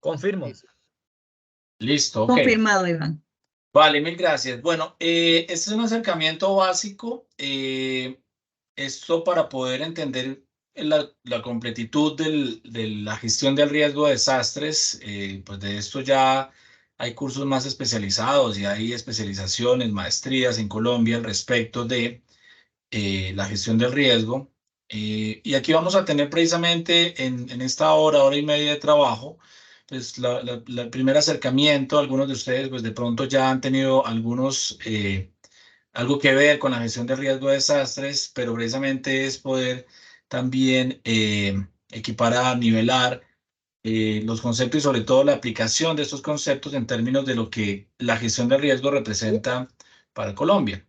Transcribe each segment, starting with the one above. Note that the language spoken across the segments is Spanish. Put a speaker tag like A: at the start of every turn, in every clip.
A: Confirmo.
B: Listo, ok.
C: Confirmado, Iván.
B: Vale, mil gracias. Bueno, este es un acercamiento básico. Esto para poder entender la completitud de la gestión del riesgo de desastres. Pues de esto ya hay cursos más especializados y hay especializaciones, maestrías en Colombia al respecto de la gestión del riesgo. Y aquí vamos a tener precisamente en esta hora y media de trabajo, pues el primer acercamiento. Algunos de ustedes pues de pronto ya han tenido algo que ver con la gestión del riesgo de desastres, pero precisamente es poder también equiparar, nivelar los conceptos y sobre todo la aplicación de estos conceptos en términos de lo que la gestión del riesgo representa para Colombia.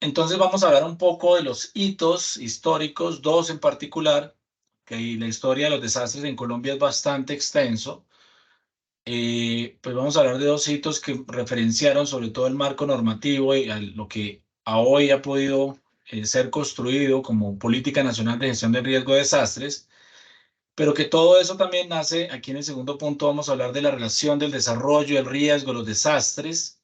B: Entonces vamos a hablar un poco de los hitos históricos, dos en particular, que la historia de los desastres en Colombia es bastante extenso. Pues vamos a hablar de dos hitos que referenciaron sobre todo el marco normativo y lo que a hoy ha podido ser construido como Política Nacional de Gestión del Riesgo de Desastres, pero que todo eso también nace, aquí en el segundo punto vamos a hablar de la relación del desarrollo, el riesgo, los desastres.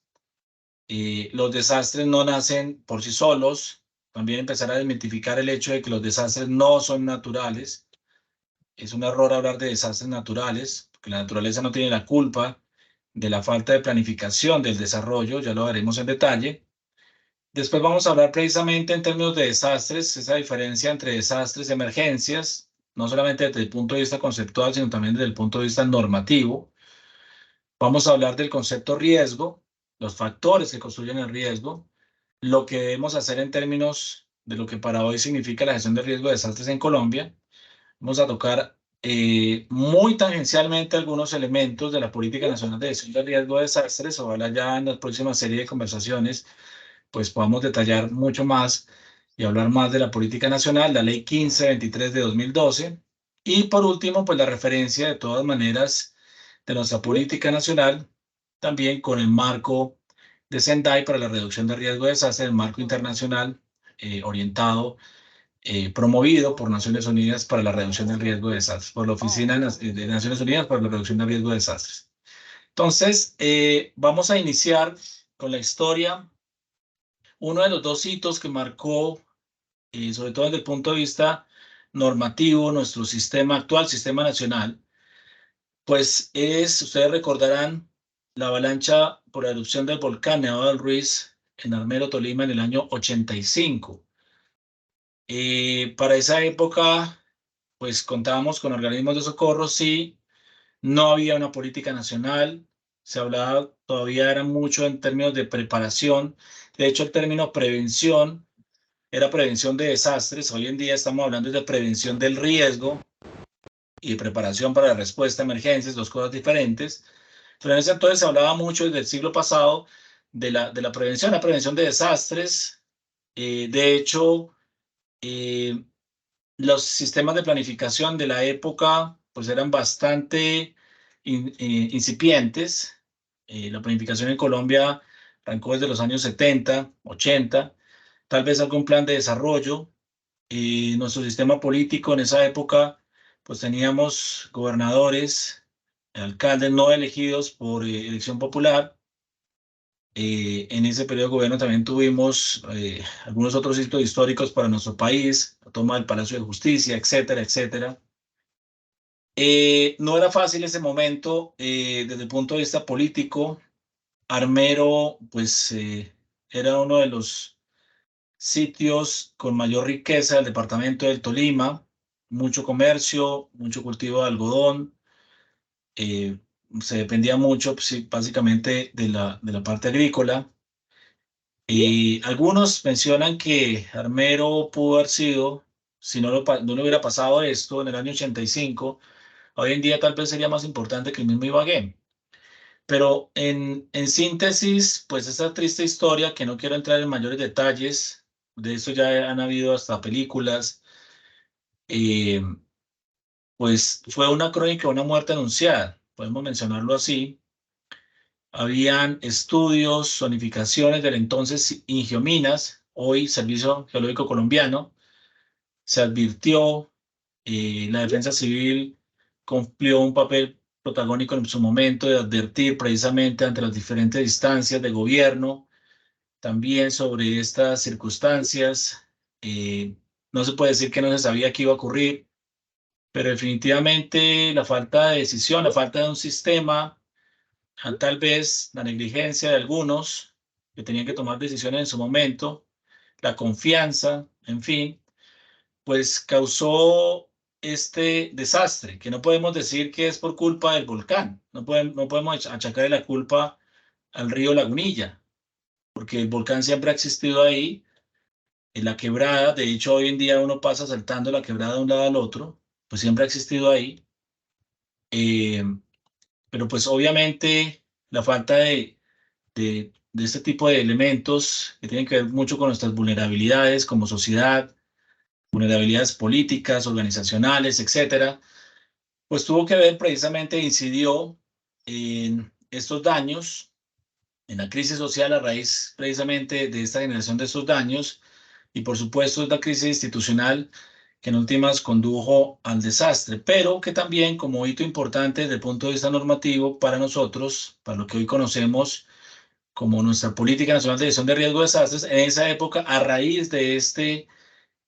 B: Los desastres no nacen por sí solos. También empezar a desmitificar el hecho de que los desastres no son naturales. Es un error hablar de desastres naturales, porque la naturaleza no tiene la culpa de la falta de planificación del desarrollo, ya lo veremos en detalle. Después vamos a hablar precisamente en términos de desastres, esa diferencia entre desastres y emergencias, no solamente desde el punto de vista conceptual, sino también desde el punto de vista normativo. Vamos a hablar del concepto riesgo, los factores que construyen el riesgo, lo que debemos hacer en términos de lo que para hoy significa la gestión de riesgo de desastres en Colombia. Vamos a tocar muy tangencialmente algunos elementos de la Política Nacional de Gestión de Riesgo de Desastres. Ojalá ya en la próxima serie de conversaciones pues podamos detallar mucho más y hablar más de la Política Nacional, la Ley 1523 de 2012. Y por último, pues la referencia de todas maneras de nuestra política nacional, también con el marco de Sendai para la reducción de riesgo de desastre, el marco internacional orientado, promovido por Naciones Unidas para la reducción del riesgo de desastres, por la Oficina de Naciones Unidas para la reducción del riesgo de desastres. Entonces, vamos a iniciar con la historia. Uno de los dos hitos que marcó, sobre todo desde el punto de vista normativo, nuestro sistema actual, sistema nacional, pues ustedes recordarán, la avalancha por erupción del volcán Nevado del Ruiz en Armero, Tolima, en el año 85. Para esa época, pues contábamos con organismos de socorro, sí, no había una política nacional, se hablaba, todavía era mucho en términos de preparación. De hecho, el término prevención era prevención de desastres. Hoy en día estamos hablando de prevención del riesgo y preparación para la respuesta a emergencias, dos cosas diferentes. Pero en ese entonces se hablaba mucho desde el siglo pasado de la prevención de desastres. De hecho, los sistemas de planificación de la época pues eran bastante incipientes. La planificación en Colombia arrancó desde los años 70, 80, tal vez algún plan de desarrollo. Nuestro sistema político en esa época, pues teníamos gobernadores, alcaldes no elegidos por elección popular. En ese periodo de gobierno también tuvimos algunos otros hitos históricos para nuestro país, la toma del Palacio de Justicia, etcétera, etcétera. No era fácil ese momento desde el punto de vista político. Armero, pues, era uno de los sitios con mayor riqueza del departamento del Tolima, mucho comercio, mucho cultivo de algodón. Se dependía mucho, pues, sí, básicamente de la parte agrícola. Y algunos mencionan que Armero pudo haber sido, si no le hubiera pasado esto en el año 85, hoy en día tal vez sería más importante que el mismo Ibagué. Pero en síntesis, pues esta triste historia, que no quiero entrar en mayores detalles, de eso ya han habido hasta películas, eh, pues fue una crónica de una muerte anunciada, podemos mencionarlo así. Habían estudios, zonificaciones del entonces Ingiominas, hoy Servicio Geológico Colombiano. Se advirtió, la Defensa Civil cumplió un papel protagónico en su momento de advertir precisamente ante las diferentes instancias de gobierno también sobre estas circunstancias. No se puede decir que no se sabía que iba a ocurrir, pero definitivamente la falta de decisión, la falta de un sistema, tal vez la negligencia de algunos que tenían que tomar decisiones en su momento, la confianza, en fin, pues causó este desastre, que no podemos decir que es por culpa del volcán, no podemos achacarle la culpa al río Lagunilla, porque el volcán siempre ha existido ahí, en la quebrada. De hecho, hoy en día uno pasa saltando la quebrada de un lado al otro, pues siempre ha existido ahí. Eh, pero pues obviamente la falta de este tipo de elementos que tienen que ver mucho con nuestras vulnerabilidades como sociedad, vulnerabilidades políticas, organizacionales, etcétera, pues tuvo que ver precisamente, incidió en estos daños, en la crisis social a raíz precisamente de esta generación de estos daños, y por supuesto es la crisis institucional que en últimas condujo al desastre, pero que también como hito importante desde el punto de vista normativo para nosotros, para lo que hoy conocemos como nuestra Política Nacional de Gestión de Riesgo de Desastres, en esa época, a raíz de este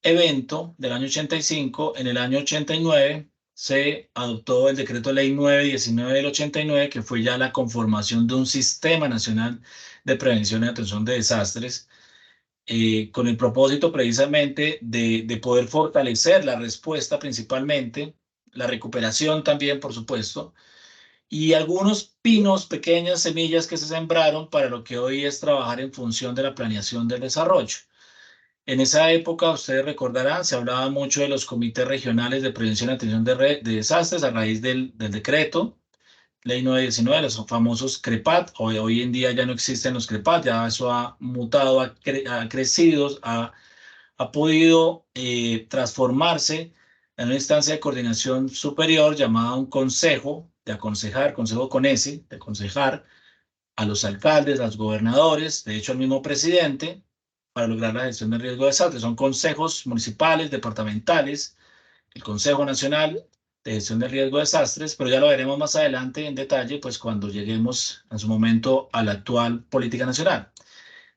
B: evento del año 85, en el año 89 se adoptó el decreto ley 919 del 89, que fue ya la conformación de un sistema nacional de prevención y atención de desastres, con el propósito precisamente de poder fortalecer la respuesta principalmente, la recuperación también, por supuesto, y algunos pinos, pequeñas semillas que se sembraron para lo que hoy es trabajar en función de la planeación del desarrollo. En esa época, ustedes recordarán, se hablaba mucho de los comités regionales de prevención y atención de desastres a raíz del decreto, ley 919, los famosos CREPAT. Hoy en día ya no existen los CREPAT, ya eso ha mutado, ha crecido, ha podido transformarse en una instancia de coordinación superior llamada un consejo de aconsejar, consejo con S, de aconsejar a los alcaldes, a los gobernadores, de hecho al mismo presidente, para lograr la gestión del riesgo de desastre. Son consejos municipales, departamentales, el Consejo Nacional de Gestión del Riesgo de Desastres, pero ya lo veremos más adelante en detalle, pues cuando lleguemos en su momento a la actual política nacional.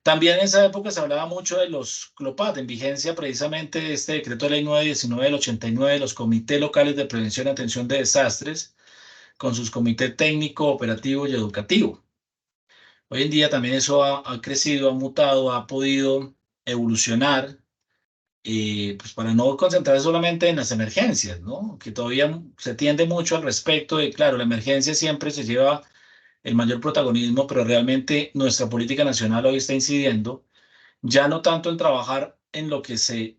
B: También en esa época se hablaba mucho de los CLOPAD, en vigencia precisamente de este decreto de ley 919 del 89, los comités locales de prevención y atención de desastres, con sus comités técnico, operativo y educativo. Hoy en día también eso ha crecido, ha mutado, ha podido evolucionar, pues para no concentrarse solamente en las emergencias, ¿no? Que todavía se tiende mucho al respecto de, claro, la emergencia siempre se lleva el mayor protagonismo, pero realmente nuestra política nacional hoy está incidiendo ya no tanto en trabajar en lo que se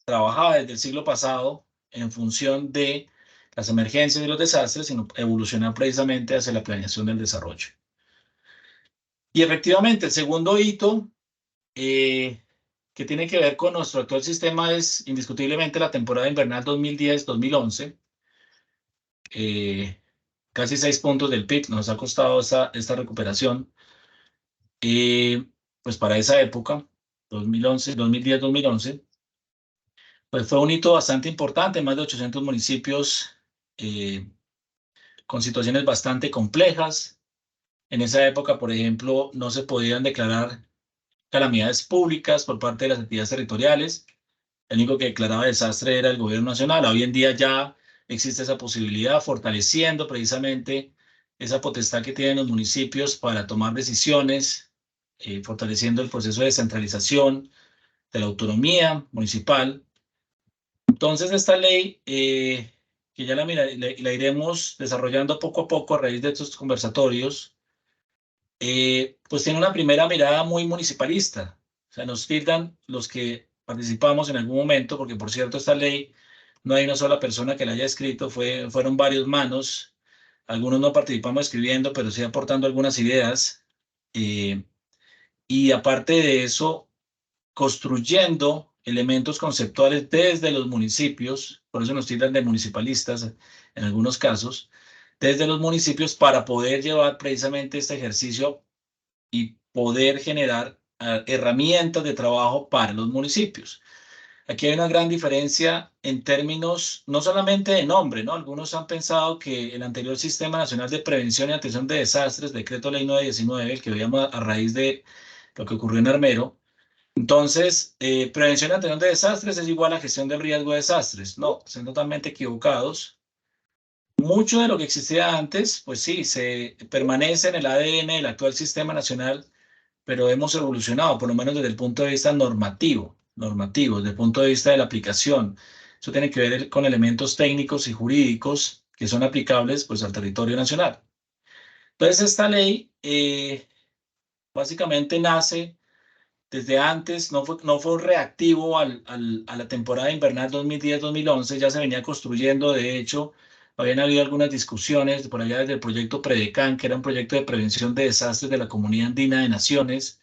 B: trabajaba desde el siglo pasado en función de las emergencias y los desastres, sino evolucionar precisamente hacia la planeación del desarrollo. Y efectivamente, el segundo hito que tiene que ver con nuestro actual sistema es indiscutiblemente la temporada invernal 2010-2011. Casi 6 puntos del PIB nos ha costado esta recuperación. Pues para esa época, 2011, 2010-2011, pues fue un hito bastante importante, más de 800 municipios con situaciones bastante complejas. En esa época, por ejemplo, no se podían declarar calamidades públicas por parte de las entidades territoriales. El único que declaraba desastre era el gobierno nacional. Hoy en día ya existe esa posibilidad, fortaleciendo precisamente esa potestad que tienen los municipios para tomar decisiones, fortaleciendo el proceso de descentralización de la autonomía municipal. Entonces, esta ley, que ya la iremos desarrollando poco a poco a raíz de estos conversatorios, pues tiene una primera mirada muy municipalista. O sea, nos tildan los que participamos en algún momento, porque por cierto, esta ley no hay una sola persona que la haya escrito, fueron varias manos. Algunos no participamos escribiendo, pero sí aportando algunas ideas. eh, y aparte de eso, construyendo elementos conceptuales desde los municipios, por eso nos tildan de municipalistas en algunos casos, desde los municipios para poder llevar precisamente este ejercicio y poder generar herramientas de trabajo para los municipios. Aquí hay una gran diferencia en términos, no solamente de nombre, ¿no? Algunos han pensado que el anterior Sistema Nacional de Prevención y Atención de Desastres, Decreto Ley 919, el que veíamos a raíz de lo que ocurrió en Armero, entonces, prevención y atención de desastres es igual a gestión del riesgo de desastres. No, están totalmente equivocados. Mucho de lo que existía antes, pues sí, se permanece en el ADN del actual Sistema Nacional, pero hemos evolucionado, por lo menos desde el punto de vista normativo, desde el punto de vista de la aplicación. Eso tiene que ver con elementos técnicos y jurídicos que son aplicables pues, al territorio nacional. Entonces, esta ley básicamente nace desde antes, no fue reactivo a la temporada invernal 2010-2011, ya se venía construyendo, de hecho, habían habido algunas discusiones por allá desde el proyecto PREDECAN, que era un proyecto de prevención de desastres de la Comunidad Andina de Naciones,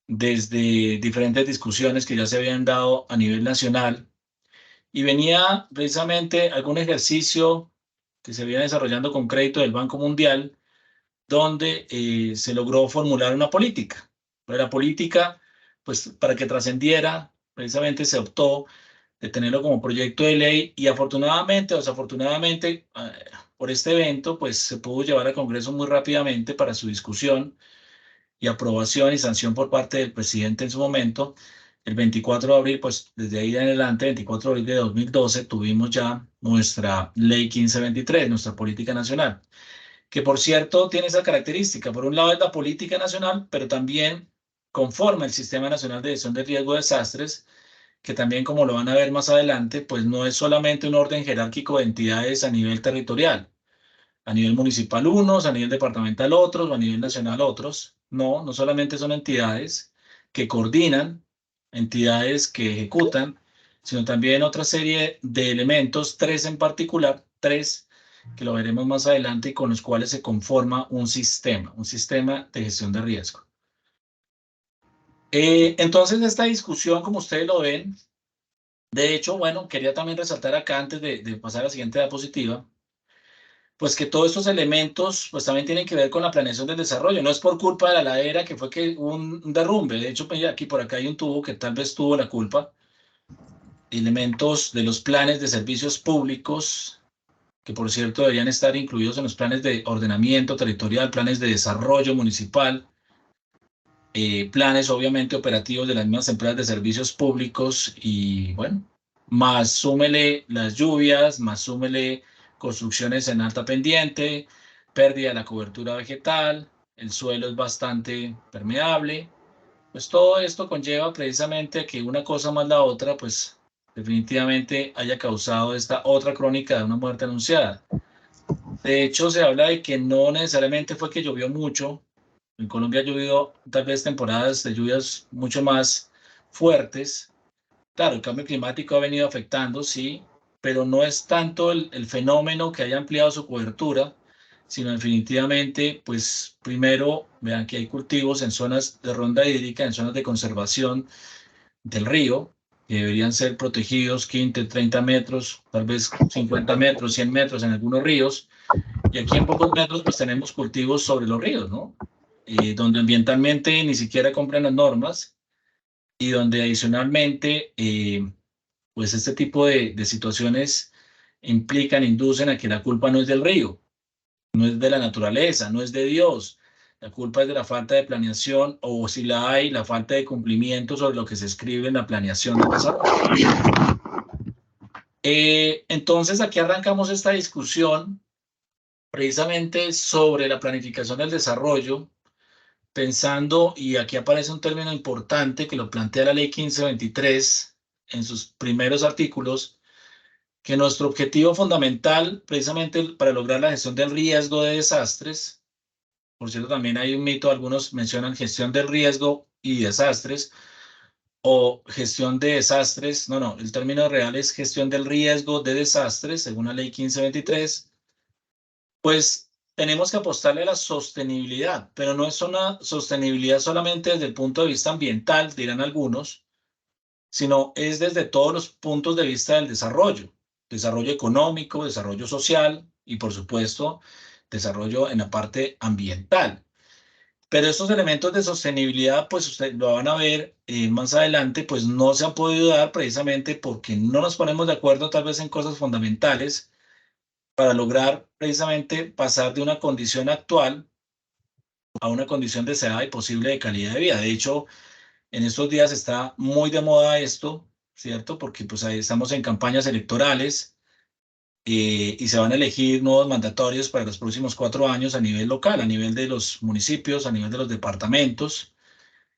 B: desde diferentes discusiones que ya se habían dado a nivel nacional, y venía precisamente algún ejercicio que se venía desarrollando con crédito del Banco Mundial, donde se logró formular una política. Pero la política, pues para que trascendiera, precisamente se optó de tenerlo como proyecto de ley y afortunadamente o desafortunadamente por este evento, pues se pudo llevar al Congreso muy rápidamente para su discusión y aprobación y sanción por parte del presidente en su momento. El 24 de abril, pues desde ahí en adelante, 24 de abril de 2012, tuvimos ya nuestra ley 1523, nuestra política nacional, que por cierto tiene esa característica. Por un lado es la política nacional, pero también conforma el Sistema Nacional de Gestión de Riesgo de Desastres, que también, como lo van a ver más adelante, pues no es solamente un orden jerárquico de entidades a nivel territorial, a nivel municipal unos, a nivel departamental otros, o a nivel nacional otros. No, no solamente son entidades que coordinan, entidades que ejecutan, sino también otra serie de elementos, tres en particular, tres que lo veremos más adelante y con los cuales se conforma un sistema de gestión de riesgo. Entonces, esta discusión, como ustedes lo ven, de hecho, bueno, quería también resaltar acá antes de pasar a la siguiente diapositiva, pues que todos estos elementos pues también tienen que ver con la planeación del desarrollo. No es por culpa de la ladera que fue que hubo un derrumbe. De hecho, pues aquí por acá hay un tubo que tal vez tuvo la culpa. Elementos de los planes de servicios públicos, que por cierto deberían estar incluidos en los planes de ordenamiento territorial, planes de desarrollo municipal, planes obviamente operativos de las mismas empresas de servicios públicos y bueno, más súmele las lluvias, más súmele construcciones en alta pendiente, pérdida de la cobertura vegetal, el suelo es bastante permeable, pues todo esto conlleva precisamente que una cosa más la otra, pues definitivamente haya causado esta otra crónica de una muerte anunciada. De hecho, se habla de que no necesariamente fue que llovió mucho. En Colombia ha llovido tal vez temporadas de lluvias mucho más fuertes. Claro, el cambio climático ha venido afectando, sí, pero no es tanto el fenómeno que haya ampliado su cobertura, sino definitivamente, pues primero, vean que hay cultivos en zonas de ronda hídrica, en zonas de conservación del río, que deberían ser protegidos 15, 30 metros, tal vez 50 metros, 100 metros en algunos ríos, y aquí en pocos metros pues tenemos cultivos sobre los ríos, ¿no? Donde ambientalmente ni siquiera cumplen las normas y donde adicionalmente pues este tipo de situaciones inducen a que la culpa no es del río, no es de la naturaleza, no es de Dios. La culpa es de la falta de planeación o si la hay, la falta de cumplimiento sobre lo que se escribe en la planeación del desarrollo. Entonces aquí arrancamos esta discusión precisamente sobre la planificación del desarrollo, pensando, y aquí aparece un término importante que lo plantea la ley 1523 en sus primeros artículos, que nuestro objetivo fundamental, precisamente para lograr la gestión del riesgo de desastres, por cierto, también hay un mito, algunos mencionan gestión del riesgo y desastres, o gestión de desastres, no, el término real es gestión del riesgo de desastres, según la ley 1523, pues tenemos que apostarle a la sostenibilidad, pero no es una sostenibilidad solamente desde el punto de vista ambiental, dirán algunos, sino es desde todos los puntos de vista del desarrollo económico, desarrollo social y por supuesto desarrollo en la parte ambiental. Pero estos elementos de sostenibilidad, pues ustedes lo van a ver más adelante, pues no se han podido dar precisamente porque no nos ponemos de acuerdo tal vez en cosas fundamentales para lograr precisamente pasar de una condición actual a una condición deseada y posible de calidad de vida. De hecho, en estos días está muy de moda esto, ¿cierto? Porque pues ahí estamos en campañas electorales y se van a elegir nuevos mandatorios para los próximos 4 años a nivel local, a nivel de los municipios, a nivel de los departamentos,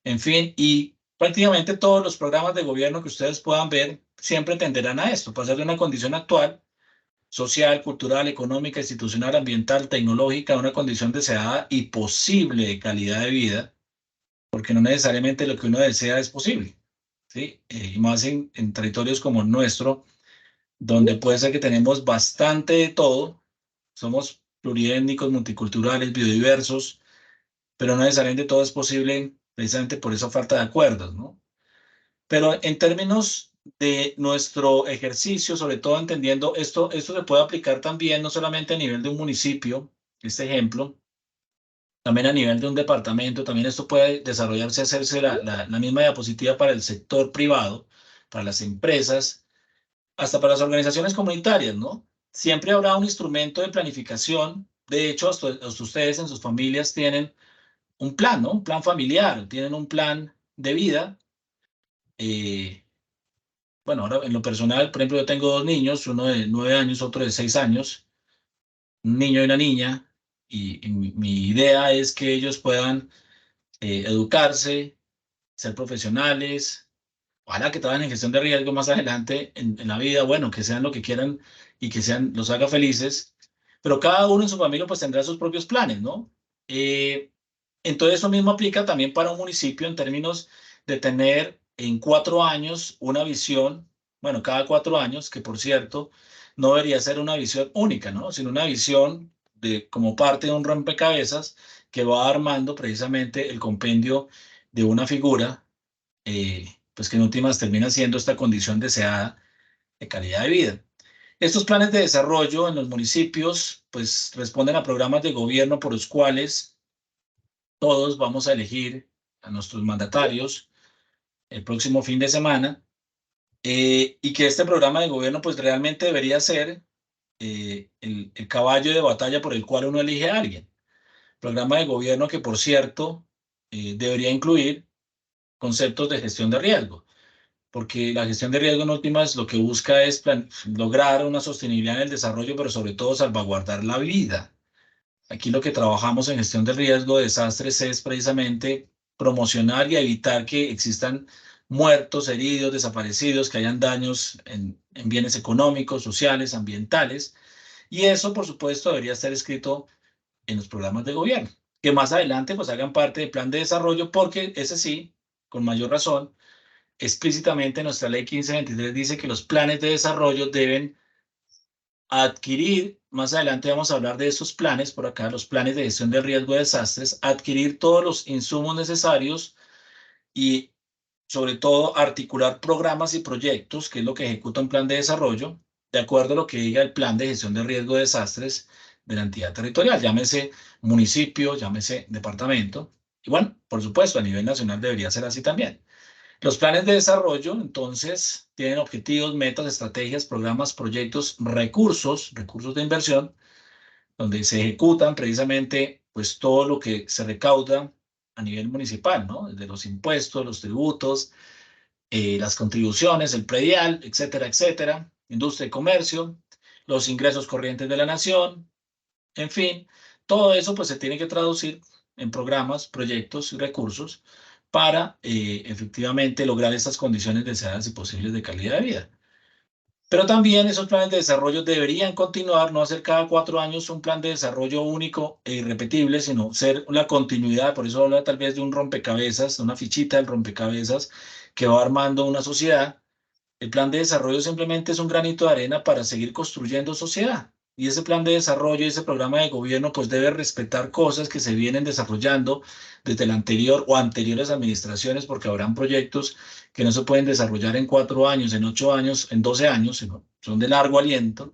B: en fin, y prácticamente todos los programas de gobierno que ustedes puedan ver siempre tenderán a esto, pasar de una condición actual, social, cultural, económica, institucional, ambiental, tecnológica, a una condición deseada y posible de calidad de vida, porque no necesariamente lo que uno desea es posible, ¿sí? Y más en territorios como el nuestro, donde puede ser que tenemos bastante de todo, somos pluriétnicos, multiculturales, biodiversos, pero no necesariamente todo es posible precisamente por esa falta de acuerdos, ¿no? Pero en términos de nuestro ejercicio, sobre todo entendiendo esto se puede aplicar también no solamente a nivel de un municipio, este ejemplo, también a nivel de un departamento, también esto puede desarrollarse, hacerse la misma diapositiva para el sector privado, para las empresas, hasta para las organizaciones comunitarias, ¿no? Siempre habrá un instrumento de planificación. De hecho, hasta ustedes en sus familias tienen un plan, ¿no? Un plan familiar, tienen un plan de vida. Eh, bueno, ahora en lo personal, por ejemplo, yo tengo dos niños, uno de 9 años, otro de 6 años, un niño y una niña, y mi idea es que ellos puedan educarse, ser profesionales, ojalá que trabajen en gestión de riesgo más adelante en la vida, bueno, que sean lo que quieran y que sean, los haga felices, pero cada uno en su familia pues tendrá sus propios planes, ¿no? Eh, entonces eso mismo aplica también para un municipio en términos de tener en 4 años una visión, bueno, cada 4 años, que por cierto, no debería ser una visión única, ¿no? Sino una visión de, como parte de un rompecabezas que va armando precisamente el compendio de una figura pues que en últimas termina siendo esta condición deseada de calidad de vida. Estos planes de desarrollo en los municipios, pues responden a programas de gobierno por los cuales todos vamos a elegir a nuestros mandatarios el próximo fin de semana y que este programa de gobierno pues realmente debería ser el caballo de batalla por el cual uno elige a alguien. Programa de gobierno que, por cierto, debería incluir conceptos de gestión de riesgo, porque la gestión de riesgo en últimas lo que busca es lograr una sostenibilidad en el desarrollo, pero sobre todo salvaguardar la vida. Aquí lo que trabajamos en gestión de riesgo de desastres es precisamente promocionar y evitar que existan muertos, heridos, desaparecidos, que hayan daños en bienes económicos, sociales, ambientales. Y eso, por supuesto, debería estar escrito en los programas de gobierno, que más adelante pues hagan parte del plan de desarrollo, porque ese sí, con mayor razón, explícitamente nuestra ley 1523 dice que los planes de desarrollo deben adquirir, más adelante vamos a hablar de esos planes, por acá, los planes de gestión del riesgo de desastres, adquirir todos los insumos necesarios y sobre todo articular programas y proyectos, que es lo que ejecuta un plan de desarrollo, de acuerdo a lo que diga el plan de gestión de riesgo de desastres de la entidad territorial, llámese municipio, llámese departamento. Y bueno, por supuesto, a nivel nacional debería ser así también. Los planes de desarrollo, entonces, tienen objetivos, metas, estrategias, programas, proyectos, recursos de inversión, donde se ejecutan precisamente pues todo lo que se recauda a nivel municipal, ¿no? Desde los impuestos, los tributos, las contribuciones, el predial, etcétera, etcétera, industria y comercio, los ingresos corrientes de la nación, en fin, todo eso pues se tiene que traducir en programas, proyectos y recursos para efectivamente lograr estas condiciones deseadas y posibles de calidad de vida. Pero también esos planes de desarrollo deberían continuar, no hacer cada 4 años un plan de desarrollo único e irrepetible, sino ser la continuidad. Por eso habla tal vez de un rompecabezas, una fichita del rompecabezas que va armando una sociedad. El plan de desarrollo simplemente es un granito de arena para seguir construyendo sociedad. Y ese plan de desarrollo, ese programa de gobierno, pues debe respetar cosas que se vienen desarrollando desde la anterior o anteriores administraciones, porque habrán proyectos que no se pueden desarrollar en 4 años, en 8 años, en 12 años, sino son de largo aliento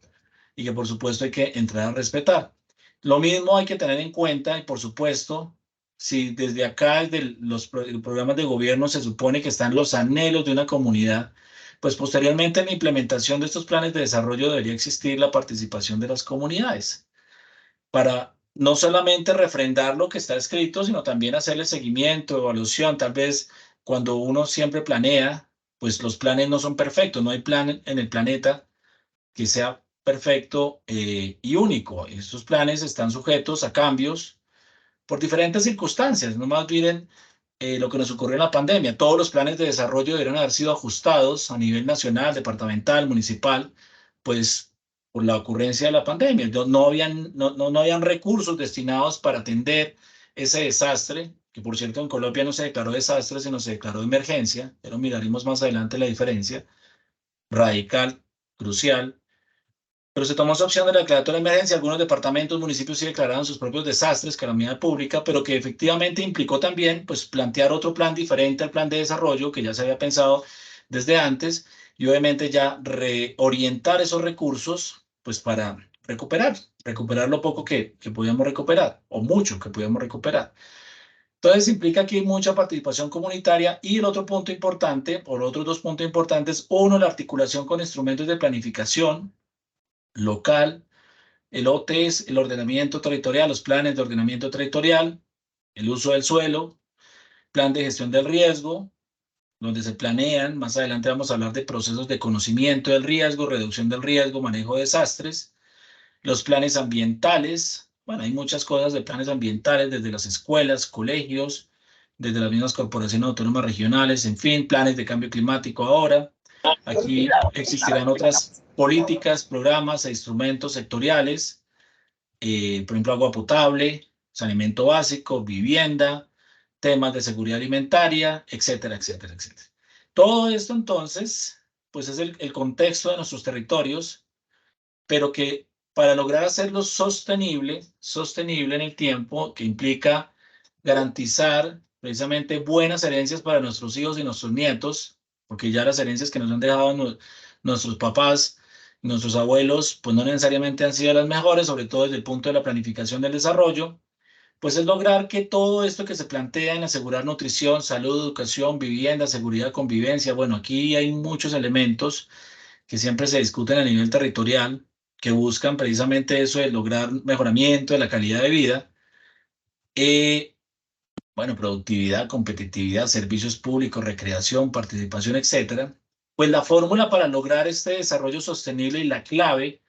B: y que por supuesto hay que entrar a respetar. Lo mismo hay que tener en cuenta y por supuesto si desde acá, desde los programas de gobierno, se supone que están los anhelos de una comunidad, pues posteriormente en la implementación de estos planes de desarrollo debería existir la participación de las comunidades para no solamente refrendar lo que está escrito, sino también hacerle seguimiento, evaluación. Tal vez cuando uno siempre planea, pues los planes no son perfectos, no hay plan en el planeta que sea perfecto y único. Estos planes están sujetos a cambios por diferentes circunstancias. No más miren lo que nos ocurrió en la pandemia. Todos los planes de desarrollo deberían haber sido ajustados a nivel nacional, departamental, municipal, pues por la ocurrencia de la pandemia. No habían recursos destinados para atender ese desastre, que por cierto en Colombia no se declaró desastre, sino se declaró emergencia, pero miraremos más adelante la diferencia radical, crucial. Pero se tomó esa opción de la declaratoria de emergencia. Algunos departamentos, municipios sí declararon sus propios desastres, calamidad pública, pero que efectivamente implicó también pues, plantear otro plan diferente al plan de desarrollo que ya se había pensado desde antes y obviamente ya reorientar esos recursos pues, para recuperar lo poco que podíamos recuperar o mucho que podíamos recuperar. Entonces implica aquí mucha participación comunitaria y el otro punto importante, o los otros dos puntos importantes, uno, la articulación con instrumentos de planificación local. El OT es el ordenamiento territorial, los planes de ordenamiento territorial, el uso del suelo, plan de gestión del riesgo, donde se planean, más adelante vamos a hablar de procesos de conocimiento del riesgo, reducción del riesgo, manejo de desastres, los planes ambientales, bueno, hay muchas cosas de planes ambientales desde las escuelas, colegios, desde las mismas corporaciones autónomas regionales, en fin, planes de cambio climático ahora. Aquí existirán otras políticas, programas e instrumentos sectoriales, por ejemplo, agua potable, saneamiento básico, vivienda, temas de seguridad alimentaria, etcétera, etcétera, etcétera. Todo esto entonces, pues es el contexto de nuestros territorios, pero que para lograr hacerlo sostenible en el tiempo, que implica garantizar precisamente buenas herencias para nuestros hijos y nuestros nietos, porque ya las herencias que nos han dejado nuestros papás, nuestros abuelos, pues no necesariamente han sido las mejores, sobre todo desde el punto de la planificación del desarrollo, pues es lograr que todo esto que se plantea en asegurar nutrición, salud, educación, vivienda, seguridad, convivencia, bueno, aquí hay muchos elementos que siempre se discuten a nivel territorial, que buscan precisamente eso de lograr mejoramiento de la calidad de vida, eh, bueno, productividad, competitividad, servicios públicos, recreación, participación, etcétera. Pues la fórmula para lograr este desarrollo sostenible y la clave,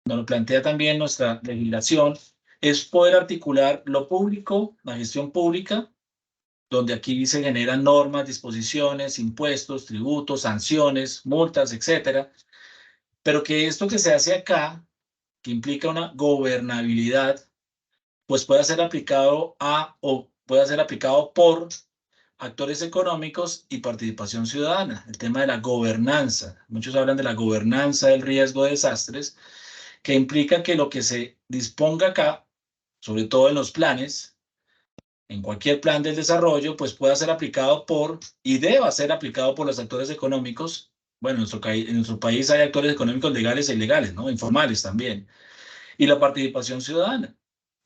B: nos lo plantea también nuestra legislación, es poder articular lo público, la gestión pública, donde aquí se generan normas, disposiciones, impuestos, tributos, sanciones, multas, etcétera, pero que esto que se hace acá, que implica una gobernabilidad, pues pueda ser aplicado a o pueda ser aplicado por actores económicos y participación ciudadana. El tema de la gobernanza. Muchos hablan de la gobernanza del riesgo de desastres, que implica que lo que se disponga acá, sobre todo en los planes, en cualquier plan del desarrollo, pues pueda ser aplicado por y deba ser aplicado por los actores económicos. Bueno, en nuestro país hay actores económicos legales e ilegales, ¿no? Informales también. Y la participación ciudadana.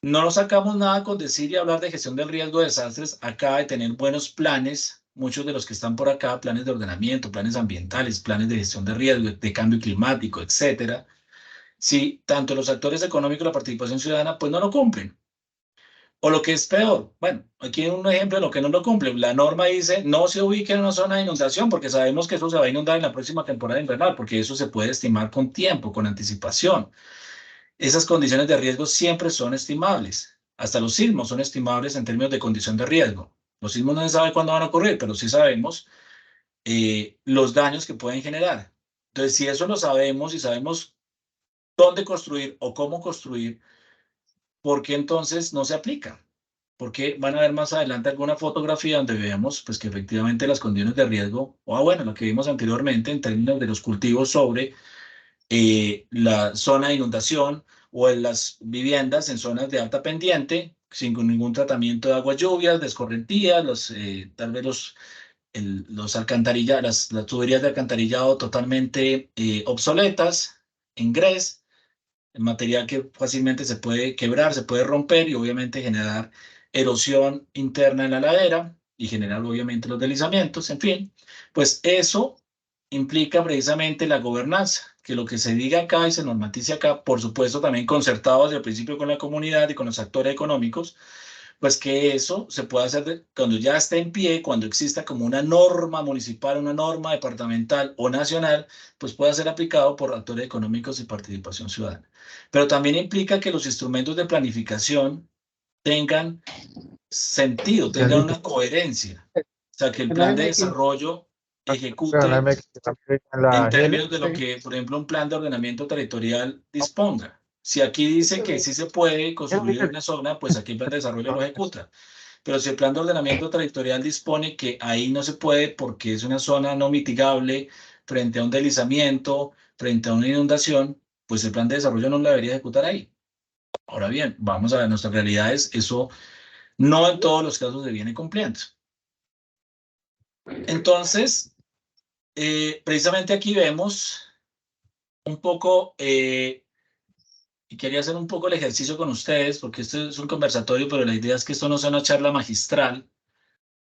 B: No nos sacamos nada con decir y hablar de gestión del riesgo de desastres acá, de tener buenos planes, muchos de los que están por acá, planes de ordenamiento, planes ambientales, planes de gestión de riesgo, de cambio climático, etcétera. Si tanto los actores económicos y la participación ciudadana, pues no lo cumplen. O lo que es peor, bueno, aquí hay un ejemplo de lo que no lo cumple. La norma dice no se ubique en una zona de inundación porque sabemos que eso se va a inundar en la próxima temporada invernal, porque eso se puede estimar con tiempo, con anticipación. Esas condiciones de riesgo siempre son estimables. Hasta los sismos son estimables en términos de condición de riesgo. Los sismos no se sabe cuándo van a ocurrir, pero sí sabemos los daños que pueden generar. Entonces, si eso lo sabemos y sabemos dónde construir o cómo construir, ¿por qué entonces no se aplica? Porque van a ver más adelante alguna fotografía donde veamos pues, que efectivamente las condiciones de riesgo, o bueno, lo que vimos anteriormente en términos de los cultivos sobre la zona de inundación o en las viviendas en zonas de alta pendiente, sin ningún tratamiento de aguas lluvias, de escorrentías, tal vez los las tuberías de alcantarillado totalmente obsoletas, en grés, material que fácilmente se puede quebrar, se puede romper y obviamente generar erosión interna en la ladera y generar obviamente los deslizamientos, en fin, pues eso implica precisamente la gobernanza, que lo que se diga acá y se normatice acá, por supuesto también concertado desde el principio con la comunidad y con los actores económicos, pues que eso se pueda hacer cuando ya esté en pie, cuando exista como una norma municipal, una norma departamental o nacional, pues pueda ser aplicado por actores económicos y participación ciudadana. Pero también implica que los instrumentos de planificación tengan sentido, tengan una coherencia. O sea, que el plan de desarrollo ejecute en términos de lo que, por ejemplo, un plan de ordenamiento territorial disponga. Si aquí dice que sí se puede construir en una zona, pues aquí el plan de desarrollo lo ejecuta. Pero si el plan de ordenamiento territorial dispone que ahí no se puede porque es una zona no mitigable frente a un deslizamiento, frente a una inundación, pues el plan de desarrollo no lo debería ejecutar ahí. Ahora bien, vamos a ver, nuestras realidades, eso no en todos los casos se viene cumpliendo. Entonces, precisamente aquí vemos un poco, y quería hacer un poco el ejercicio con ustedes, porque esto es un conversatorio, pero la idea es que esto no sea una charla magistral,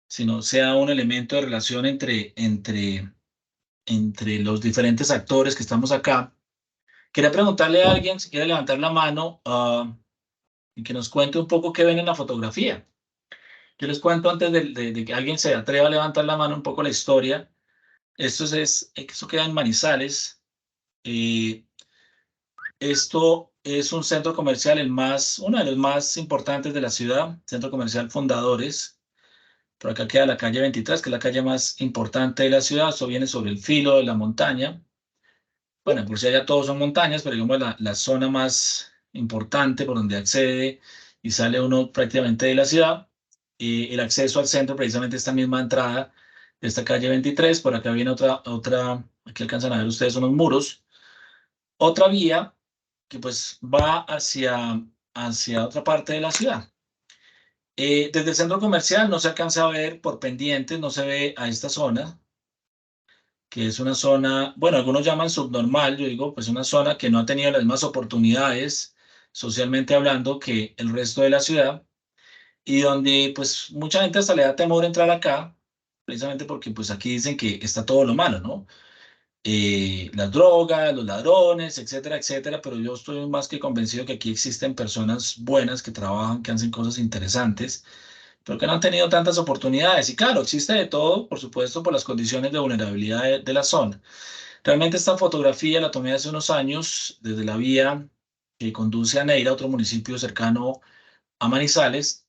B: sino sea un elemento de relación entre los diferentes actores que estamos acá. Quería preguntarle a alguien si quiere levantar la mano y que nos cuente un poco qué ven en la fotografía. Yo les cuento antes de que alguien se atreva a levantar la mano un poco la historia. Esto queda en Manizales. Esto es un centro comercial, uno de los más importantes de la ciudad, centro comercial Fundadores. Por acá queda la calle 23, que es la calle más importante de la ciudad. Esto viene sobre el filo de la montaña. Bueno, por si allá todos son montañas, pero digamos la zona más importante por donde accede y sale uno prácticamente de la ciudad. Y el acceso al centro, precisamente esta misma entrada de esta calle 23. Por acá viene aquí alcanzan a ver ustedes unos muros. Otra vía que pues va hacia otra parte de la ciudad. Desde el centro comercial no se alcanza a ver por pendientes, no se ve a esta zona, que es una zona, bueno, algunos llaman subnormal, yo digo, pues una zona que no ha tenido las mismas oportunidades, socialmente hablando, que el resto de la ciudad, y donde pues mucha gente hasta le da temor entrar acá, precisamente porque pues aquí dicen que está todo lo malo, ¿no? Las drogas, los ladrones, etcétera, etcétera, pero yo estoy más que convencido que aquí existen personas buenas que trabajan, que hacen cosas interesantes, pero que no han tenido tantas oportunidades. Y claro, existe de todo, por supuesto, por las condiciones de vulnerabilidad de la zona. Realmente esta fotografía la tomé hace unos años desde la vía que conduce a Neira, otro municipio cercano a Manizales.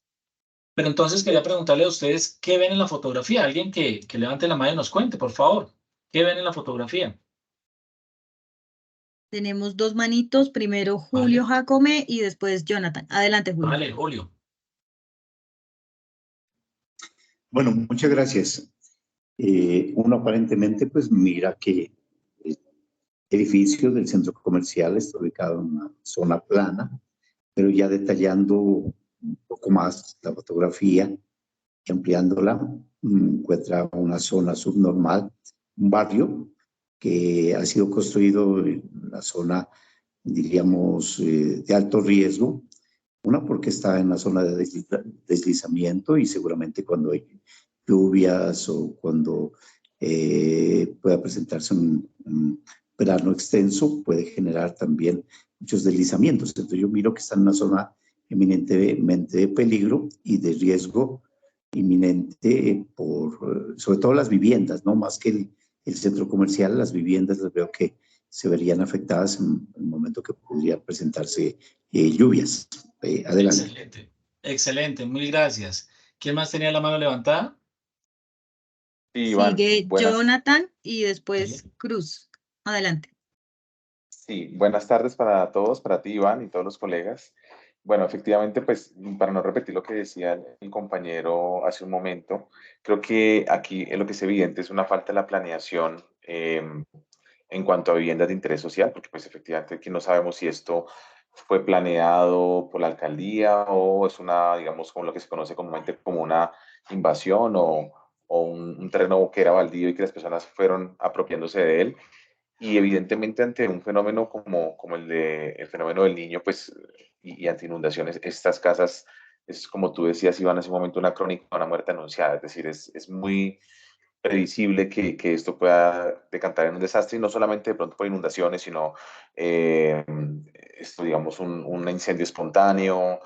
B: Pero entonces quería preguntarle a ustedes, ¿qué ven en la fotografía? Alguien que levante la mano y nos cuente, por favor. ¿Qué ven en la fotografía?
A: Tenemos dos manitos, primero Julio
B: Vale,
A: Jacome y después Jonathan. Adelante, Julio.
B: vale, Julio.
C: Bueno, muchas gracias. Uno aparentemente pues mira que el edificio del centro comercial está ubicado en una zona plana, pero ya detallando un poco más la fotografía y ampliándola, encuentra una zona subnormal, un barrio que ha sido construido en una zona, diríamos, de alto riesgo. Una, porque está en la zona de deslizamiento y seguramente cuando hay lluvias o cuando pueda presentarse un verano extenso, puede generar también muchos deslizamientos. Entonces yo miro que está en una zona eminentemente de peligro y de riesgo inminente sobre todo las viviendas, ¿no? Más que el centro comercial, las viviendas las veo que se verían afectadas en el momento que podrían presentarse lluvias. Adelante.
B: Excelente, excelente, muy gracias. ¿Quién más tenía la mano levantada?
D: Sí, Iván,
A: Sigue Jonathan y después
B: Sí.
A: Cruz. Adelante.
D: sí, buenas tardes para todos, para ti, Iván, y todos los colegas. Bueno, efectivamente, pues para no repetir lo que decía el compañero hace un momento, creo que aquí lo que es evidente es una falta de la planeación en cuanto a viviendas de interés social, porque pues efectivamente aquí no sabemos si esto fue planeado por la alcaldía o es una, digamos, como lo que se conoce comúnmente como una invasión o un terreno que era baldío y que las personas fueron apropiándose de él. Y evidentemente ante un fenómeno como el fenómeno del niño, pues, y ante inundaciones, estas casas es como tú decías, Iván, en ese momento una crónica de una muerte anunciada, es decir, es muy previsible que esto pueda decantar en un desastre, y no solamente de pronto por inundaciones, sino esto, digamos, un incendio espontáneo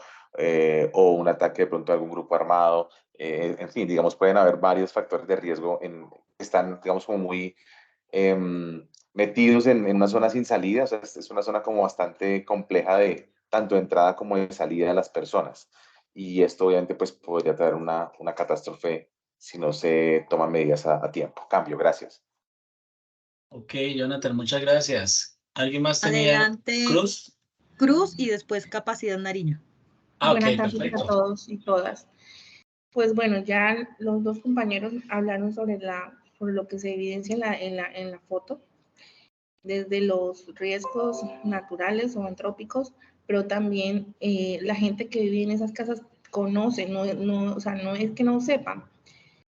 D: o un ataque de pronto a algún grupo armado. En fin, digamos, pueden haber varios factores de riesgo que están, digamos, como muy metidos en una zona sin salida. O sea, es una zona como bastante compleja de tanto de entrada como de salida de las personas. Y esto obviamente pues podría traer una catástrofe si no se toman medidas a tiempo. Cambio, gracias.
B: Ok, Jonathan, muchas gracias. ¿Alguien más tenía
A: Adelante,
B: Cruz?
A: Cruz y después Capacidad Nariño.
B: Ah, ok,
E: Buenas tardes a
B: perfecto.
E: todos y todas. Pues bueno, ya los dos compañeros hablaron sobre lo que se evidencia en la foto, desde los riesgos naturales o antrópicos, pero también la gente que vive en esas casas conoce, o sea, no es que no sepan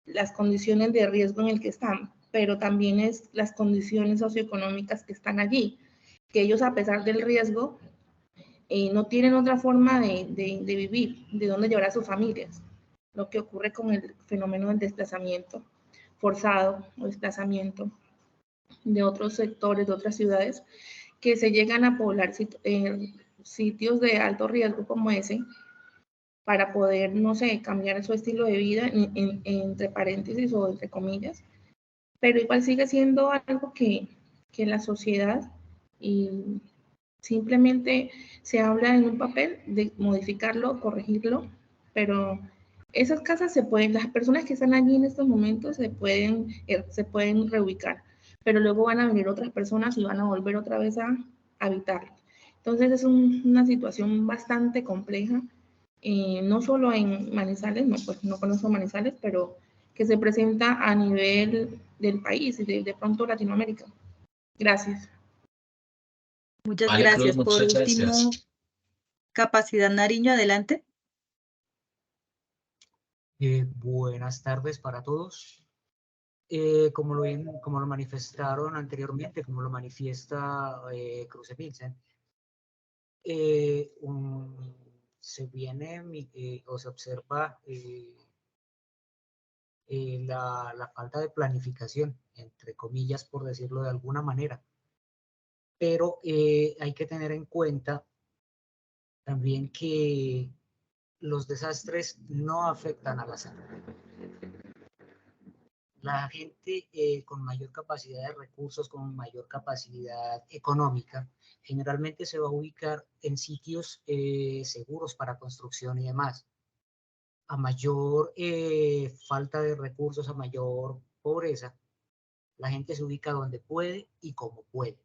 E: las condiciones de riesgo en el que están, pero también es las condiciones socioeconómicas que están allí, que ellos a pesar del riesgo no tienen otra forma de vivir, de dónde llevar a sus familias. Lo que ocurre con el fenómeno del desplazamiento forzado o desplazamiento de otros sectores, de otras ciudades, que se llegan a poblar sitios de alto riesgo como ese, para poder, no sé, cambiar su estilo de vida, entre paréntesis o entre comillas, pero igual sigue siendo algo que la sociedad y simplemente se habla en un papel de modificarlo, corregirlo, pero esas casas se pueden, las personas que están allí en estos momentos se pueden reubicar, pero luego van a venir otras personas y van a volver otra vez a habitar. Entonces es una situación bastante compleja, no solo en Manizales, no, pues no conozco Manizales, pero que se presenta a nivel del país y de pronto Latinoamérica. Gracias.
A: Muchas
B: Vale, Cruz,
A: gracias. Por
B: muchas
A: último,
B: gracias.
A: Capacidad Nariño, adelante.
F: Buenas tardes para todos. Como lo manifestaron anteriormente, como lo manifiesta Cruce Vincent, se viene o se observa la falta de planificación, entre comillas, por decirlo de alguna manera. Pero hay que tener en cuenta también que los desastres no afectan a la salud. La gente con mayor capacidad de recursos, con mayor capacidad económica, generalmente se va a ubicar en sitios seguros para construcción y demás. A mayor falta de recursos, a mayor pobreza, la gente se ubica donde puede y como puede.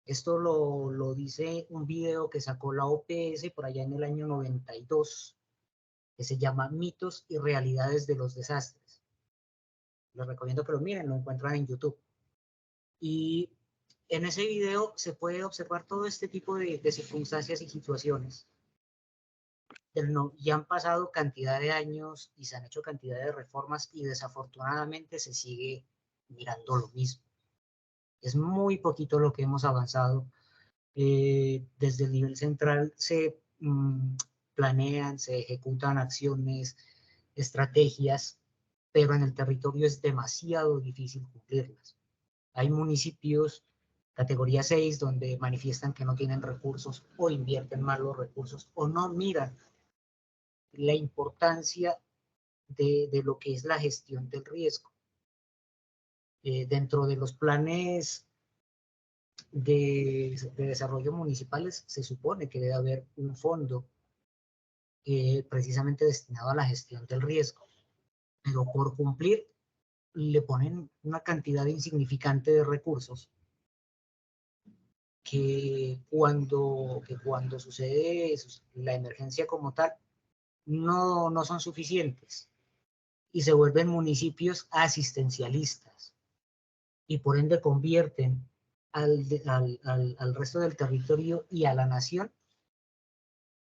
F: Esto lo dice un video que sacó la OPS por allá en el año 92, que se llama Mitos y Realidades de los Desastres. Les recomiendo que lo miren, lo encuentran en YouTube. Y en ese video se puede observar todo este tipo de circunstancias y situaciones. Y han pasado cantidad de años y se han hecho cantidad de reformas y desafortunadamente se sigue mirando lo mismo. Es muy poquito lo que hemos avanzado. Desde el nivel central se planean, se ejecutan acciones, estrategias, pero en el territorio es demasiado difícil cumplirlas. Hay municipios categoría 6 donde manifiestan que no tienen recursos o invierten mal los recursos o no miran la importancia de lo que es la gestión del riesgo. Dentro de los planes de desarrollo municipales se supone que debe haber un fondo precisamente destinado a la gestión del riesgo, pero por cumplir le ponen una cantidad insignificante de recursos que cuando sucede la emergencia como tal, no son suficientes y se vuelven municipios asistencialistas y por ende convierten al resto del territorio y a la nación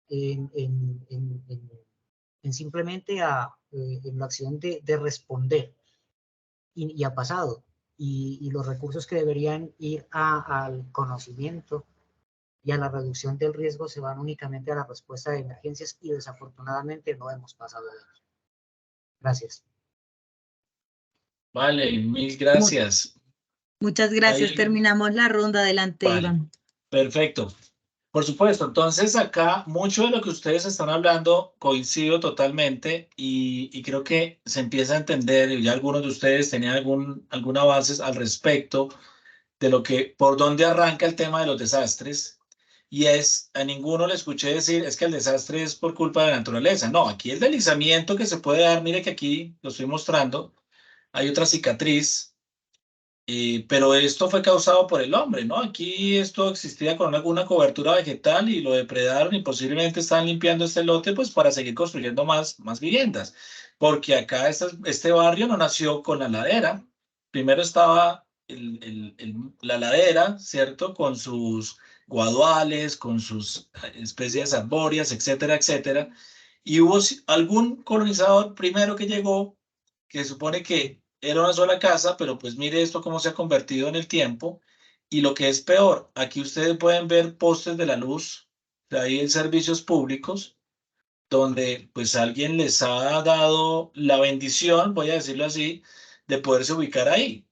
F: en simplemente en la acción de responder y ha pasado. Y los recursos que deberían ir al conocimiento y a la reducción del riesgo se van únicamente a la respuesta de emergencias y desafortunadamente no hemos pasado de ello. Gracias.
B: Vale, mil gracias.
A: Muchas gracias.
B: Ahí,
A: Terminamos la ronda. Adelante,
B: vale,
A: Iván.
B: perfecto. Por supuesto, entonces acá mucho de lo que ustedes están hablando coincido totalmente y creo que se empieza a entender, y ya algunos de ustedes tenían alguna base al respecto de lo que, por dónde arranca el tema de los desastres, y a ninguno le escuché decir, es que el desastre es por culpa de la naturaleza. No, aquí el deslizamiento que se puede dar, mire que aquí lo estoy mostrando, hay otra cicatriz. Pero esto fue causado por el hombre, ¿no? Aquí esto existía con alguna cobertura vegetal y lo depredaron y posiblemente están limpiando este lote pues para seguir construyendo más viviendas. Porque acá este barrio no nació con la ladera. Primero estaba la ladera, ¿cierto? Con sus guaduales, con sus especies arbóreas, etcétera, etcétera. Y hubo algún colonizador primero que llegó que supone que era una sola casa, pero pues mire esto cómo se ha convertido en el tiempo. Y lo que es peor, aquí ustedes pueden ver postes de la luz, de ahí en servicios públicos, donde pues alguien les ha dado la bendición, voy a decirlo así, de poderse ubicar ahí.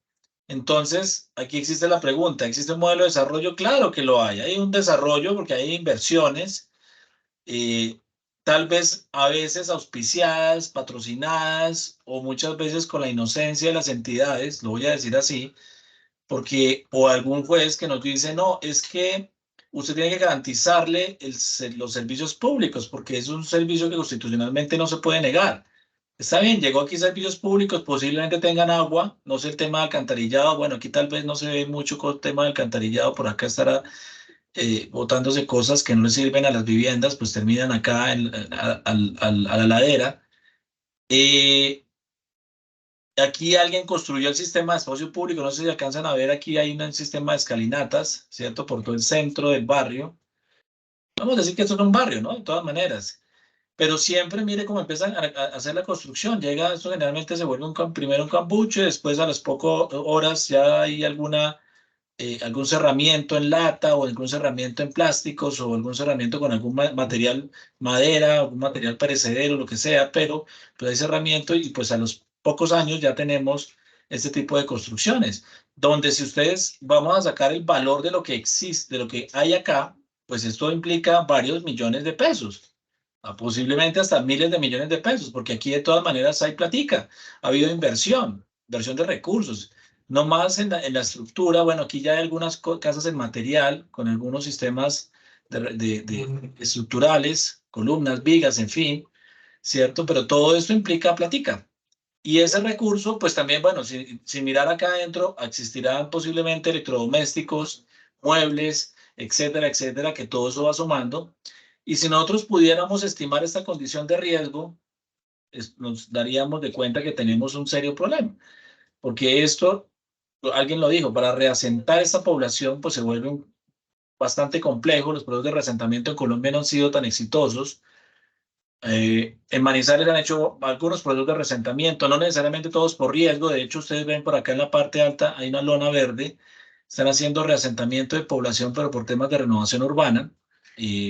B: Entonces, aquí existe la pregunta, ¿existe un modelo de desarrollo? Claro que lo hay un desarrollo porque hay inversiones, tal vez a veces auspiciadas, patrocinadas o muchas veces con la inocencia de las entidades, lo voy a decir así, porque o algún juez que nos dice, no, es que usted tiene que garantizarle los servicios públicos porque es un servicio que constitucionalmente no se puede negar. Está bien, llegó aquí servicios públicos, posiblemente tengan agua, no sé el tema de alcantarillado, bueno, aquí tal vez no se ve mucho con el tema del alcantarillado, por acá estará botándose cosas que no le sirven a las viviendas, pues terminan acá a la ladera. Aquí alguien construyó el sistema de espacio público, no sé si alcanzan a ver, aquí hay un sistema de escalinatas, ¿cierto? Por todo el centro del barrio. Vamos a decir que esto es un barrio, ¿no? De todas maneras. Pero siempre mire cómo empiezan a hacer la construcción. Llega, esto generalmente se vuelve primero un cambuche, después a las pocas horas ya hay algún cerramiento en lata o algún cerramiento en plásticos o algún cerramiento con algún material, madera, algún material perecedero, lo que sea, pero pues hay cerramiento y pues a los pocos años ya tenemos este tipo de construcciones, donde si ustedes vamos a sacar el valor de lo que existe, de lo que hay acá, pues esto implica varios millones de pesos. Posiblemente hasta miles de millones de pesos, porque aquí de todas maneras hay platica, ha habido inversión de recursos. No más en la estructura, bueno, aquí ya hay algunas casas en material con algunos sistemas estructurales, columnas, vigas, en fin, ¿cierto? Pero todo esto implica platica. Y ese recurso, pues también, bueno, si mirar acá adentro, existirán posiblemente electrodomésticos, muebles, etcétera, etcétera, que todo eso va sumando. Y si nosotros pudiéramos estimar esta condición de riesgo, nos daríamos de cuenta que tenemos un serio problema. Porque esto, alguien lo dijo, para reasentar esta población, pues se vuelve bastante complejo. Los procesos de reasentamiento en Colombia no han sido tan exitosos. En Manizales han hecho algunos procesos de reasentamiento, no necesariamente todos por riesgo. De hecho, ustedes ven por acá en la parte alta hay una lona verde. Están haciendo reasentamiento de población, pero por temas de renovación urbana,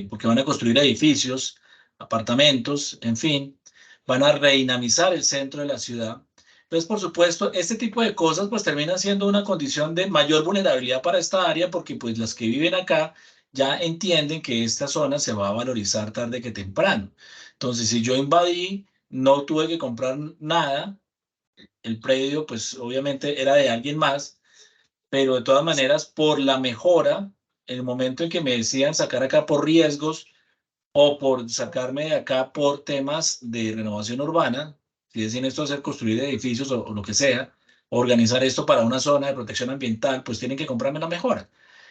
B: porque van a construir edificios, apartamentos, en fin, van a redinamizar el centro de la ciudad. Entonces, por supuesto, este tipo de cosas pues terminan siendo una condición de mayor vulnerabilidad para esta área porque pues las que viven acá ya entienden que esta zona se va a valorizar tarde que temprano. Entonces, si yo invadí, no tuve que comprar nada, el predio pues obviamente era de alguien más, pero de todas maneras por la mejora, el momento en que me decían sacar acá por riesgos o por sacarme de acá por temas de renovación urbana, si deciden esto hacer construir edificios o lo que sea, organizar esto para una zona de protección ambiental, pues tienen que comprarme la mejora.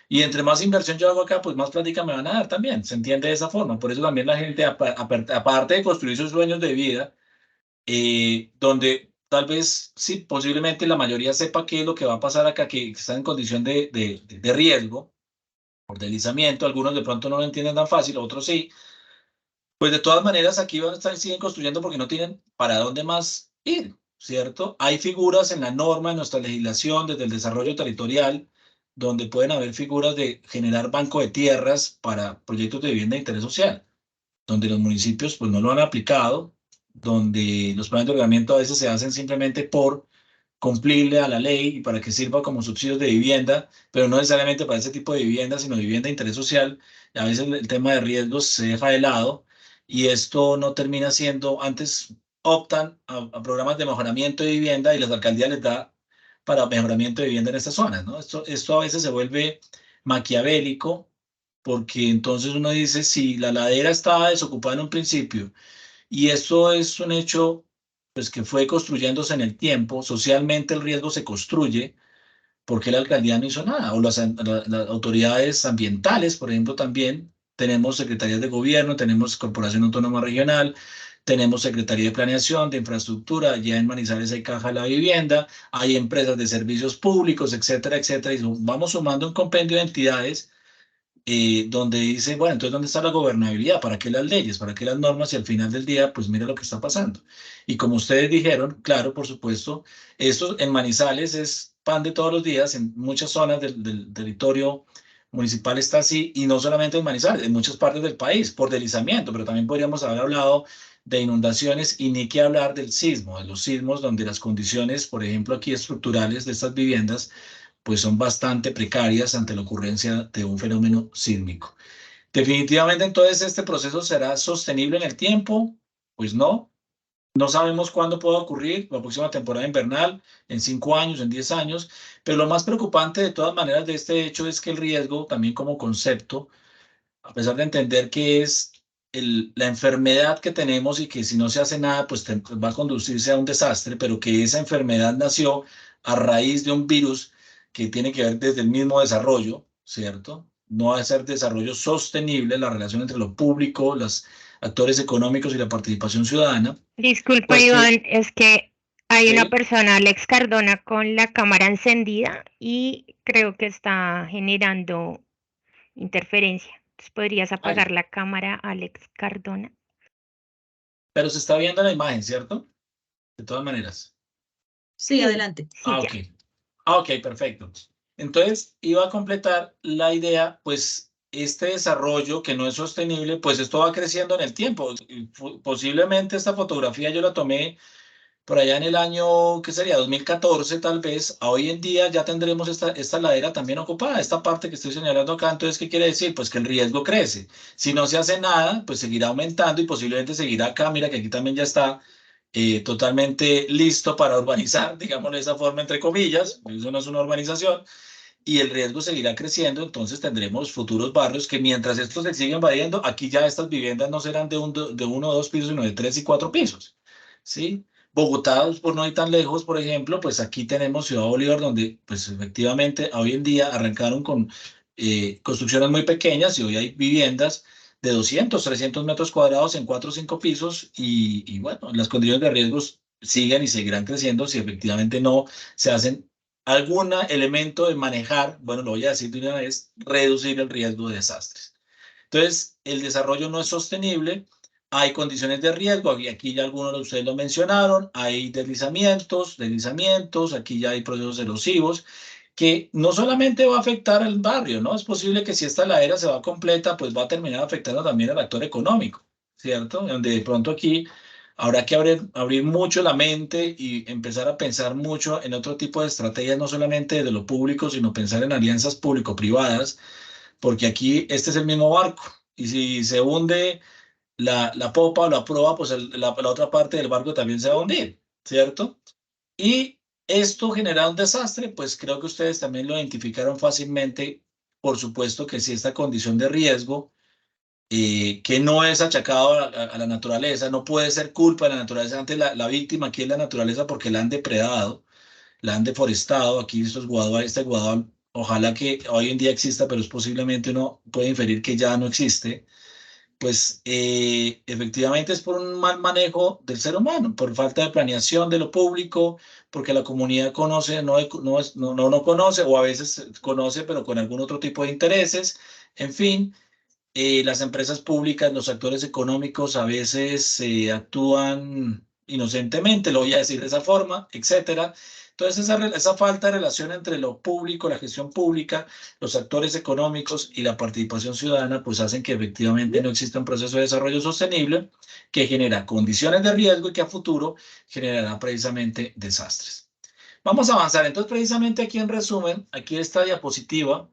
B: Y entre más inversión yo hago acá, pues más plática me van a dar también, se entiende de esa forma. Por eso también la gente, aparte de construir sus sueños de vida, donde tal vez, sí, posiblemente la mayoría sepa qué es lo que va a pasar acá, que está en condición de riesgo, por deslizamiento, algunos de pronto no lo entienden tan fácil, otros sí. Pues de todas maneras aquí van a estar, siguen construyendo porque no tienen para dónde más ir, ¿cierto? Hay figuras en la norma, en nuestra legislación, desde el desarrollo territorial, donde pueden haber figuras de generar banco de tierras para proyectos de vivienda de interés social, donde los municipios pues no lo han aplicado, donde los planes de ordenamiento a veces se hacen simplemente por cumplirle a la ley y para que sirva como subsidios de vivienda, pero no necesariamente para ese tipo de vivienda, sino vivienda de interés social. Y a veces el tema de riesgos se deja de lado y esto no termina siendo, antes optan a programas de mejoramiento de vivienda y las alcaldías les da para mejoramiento de vivienda en estas zonas, ¿no? Esto a veces se vuelve maquiavélico porque entonces uno dice, si la ladera estaba desocupada en un principio y esto es un hecho pues, que fue construyéndose en el tiempo, socialmente el riesgo se construye, porque la alcaldía no hizo nada? O las autoridades ambientales, por ejemplo, también tenemos secretarías de gobierno, tenemos Corporación Autónoma Regional, tenemos Secretaría de Planeación, de Infraestructura, ya en Manizales hay Caja de la Vivienda, hay empresas de servicios públicos, etcétera, etcétera, y vamos sumando un compendio de entidades donde dice, bueno, entonces, ¿dónde está la gobernabilidad? ¿Para qué las leyes? ¿Para qué las normas? Y al final del día, pues mira lo que está pasando. Y como ustedes dijeron, claro, por supuesto, esto en Manizales es pan de todos los días, en muchas zonas del territorio municipal está así, y no solamente en Manizales, en muchas partes del país, por deslizamiento, pero también podríamos haber hablado de inundaciones y ni que hablar del sismo, de los sismos donde las condiciones, por ejemplo, aquí estructurales de estas viviendas, pues son bastante precarias ante la ocurrencia de un fenómeno sísmico. Definitivamente, entonces, ¿este proceso será sostenible en el tiempo? Pues no. No sabemos cuándo pueda ocurrir, la próxima temporada invernal, en 5 años, en 10 años, pero lo más preocupante de todas maneras de este hecho es que el riesgo, también como concepto, a pesar de entender que es la enfermedad que tenemos y que si no se hace nada, pues va a conducirse a un desastre, pero que esa enfermedad nació a raíz de un virus que tiene que ver desde el mismo desarrollo, ¿cierto? No va a ser desarrollo sostenible la relación entre lo público, los actores económicos y la participación ciudadana.
G: Disculpa,
B: Pues
G: Iván, es que hay una
B: sí.
G: persona, Alex Cardona, con la cámara encendida y creo que está generando interferencia. Entonces, ¿podrías apagar la cámara, Alex Cardona?
B: Pero se está viendo la imagen, ¿cierto? De todas maneras.
A: Sí, adelante.
G: Sí, ya.
B: Ok, perfecto. Entonces, iba a completar la idea, pues este desarrollo que no es sostenible, pues esto va creciendo en el tiempo. Posiblemente esta fotografía yo la tomé por allá en el año, ¿qué sería? 2014 tal vez. A hoy en día ya tendremos esta ladera también ocupada, esta parte que estoy señalando acá. Entonces, ¿qué quiere decir? Pues que el riesgo crece. Si no se hace nada, pues seguirá aumentando y posiblemente seguirá acá. Mira que aquí también ya está totalmente listo para urbanizar, digámoslo de esa forma, entre comillas. Eso no es una urbanización. Y el riesgo seguirá creciendo, entonces tendremos futuros barrios que mientras estos se siguen invadiendo, aquí ya estas viviendas no serán de 1 o 2 pisos, sino de 3 y 4 pisos, ¿sí? Bogotá, por no ir tan lejos, por ejemplo, pues aquí tenemos Ciudad Bolívar, donde pues efectivamente hoy en día arrancaron con construcciones muy pequeñas y hoy hay viviendas de 200, 300 metros cuadrados en 4 o 5 pisos y bueno, las condiciones de riesgos siguen y seguirán creciendo si efectivamente no se hacen algún elemento de manejar, bueno, lo voy a decir de una vez, reducir el riesgo de desastres. Entonces, el desarrollo no es sostenible, hay condiciones de riesgo, aquí ya algunos de ustedes lo mencionaron, hay deslizamientos, aquí ya hay procesos erosivos, que no solamente va a afectar al barrio, ¿no? Es posible que si esta ladera se va completa, pues va a terminar afectando también al actor económico, ¿cierto? Donde de pronto aquí habrá que abrir mucho la mente y empezar a pensar mucho en otro tipo de estrategias, no solamente de lo público, sino pensar en alianzas público-privadas, porque aquí este es el mismo barco. Y si se hunde la popa o la proa, pues la otra parte del barco también se va a hundir, ¿cierto? Y esto genera un desastre, pues creo que ustedes también lo identificaron fácilmente. Por supuesto que si esta condición de riesgo, que no es achacado a la naturaleza, no puede ser culpa de la naturaleza. Antes la víctima aquí es la naturaleza porque la han depredado, la han deforestado. Aquí estos guadua, este guadua, ojalá que hoy en día exista, pero es posiblemente uno puede inferir que ya no existe. Pues efectivamente es por un mal manejo del ser humano, por falta de planeación de lo público, porque la comunidad conoce, no conoce, o a veces conoce, pero con algún otro tipo de intereses. En fin, las empresas públicas, los actores económicos a veces actúan inocentemente, lo voy a decir de esa forma, etcétera. Entonces, esa falta de relación entre lo público, la gestión pública, los actores económicos y la participación ciudadana, pues hacen que efectivamente no exista un proceso de desarrollo sostenible que genera condiciones de riesgo y que a futuro generará precisamente desastres. Vamos a avanzar. Entonces, precisamente aquí en resumen, aquí esta diapositiva,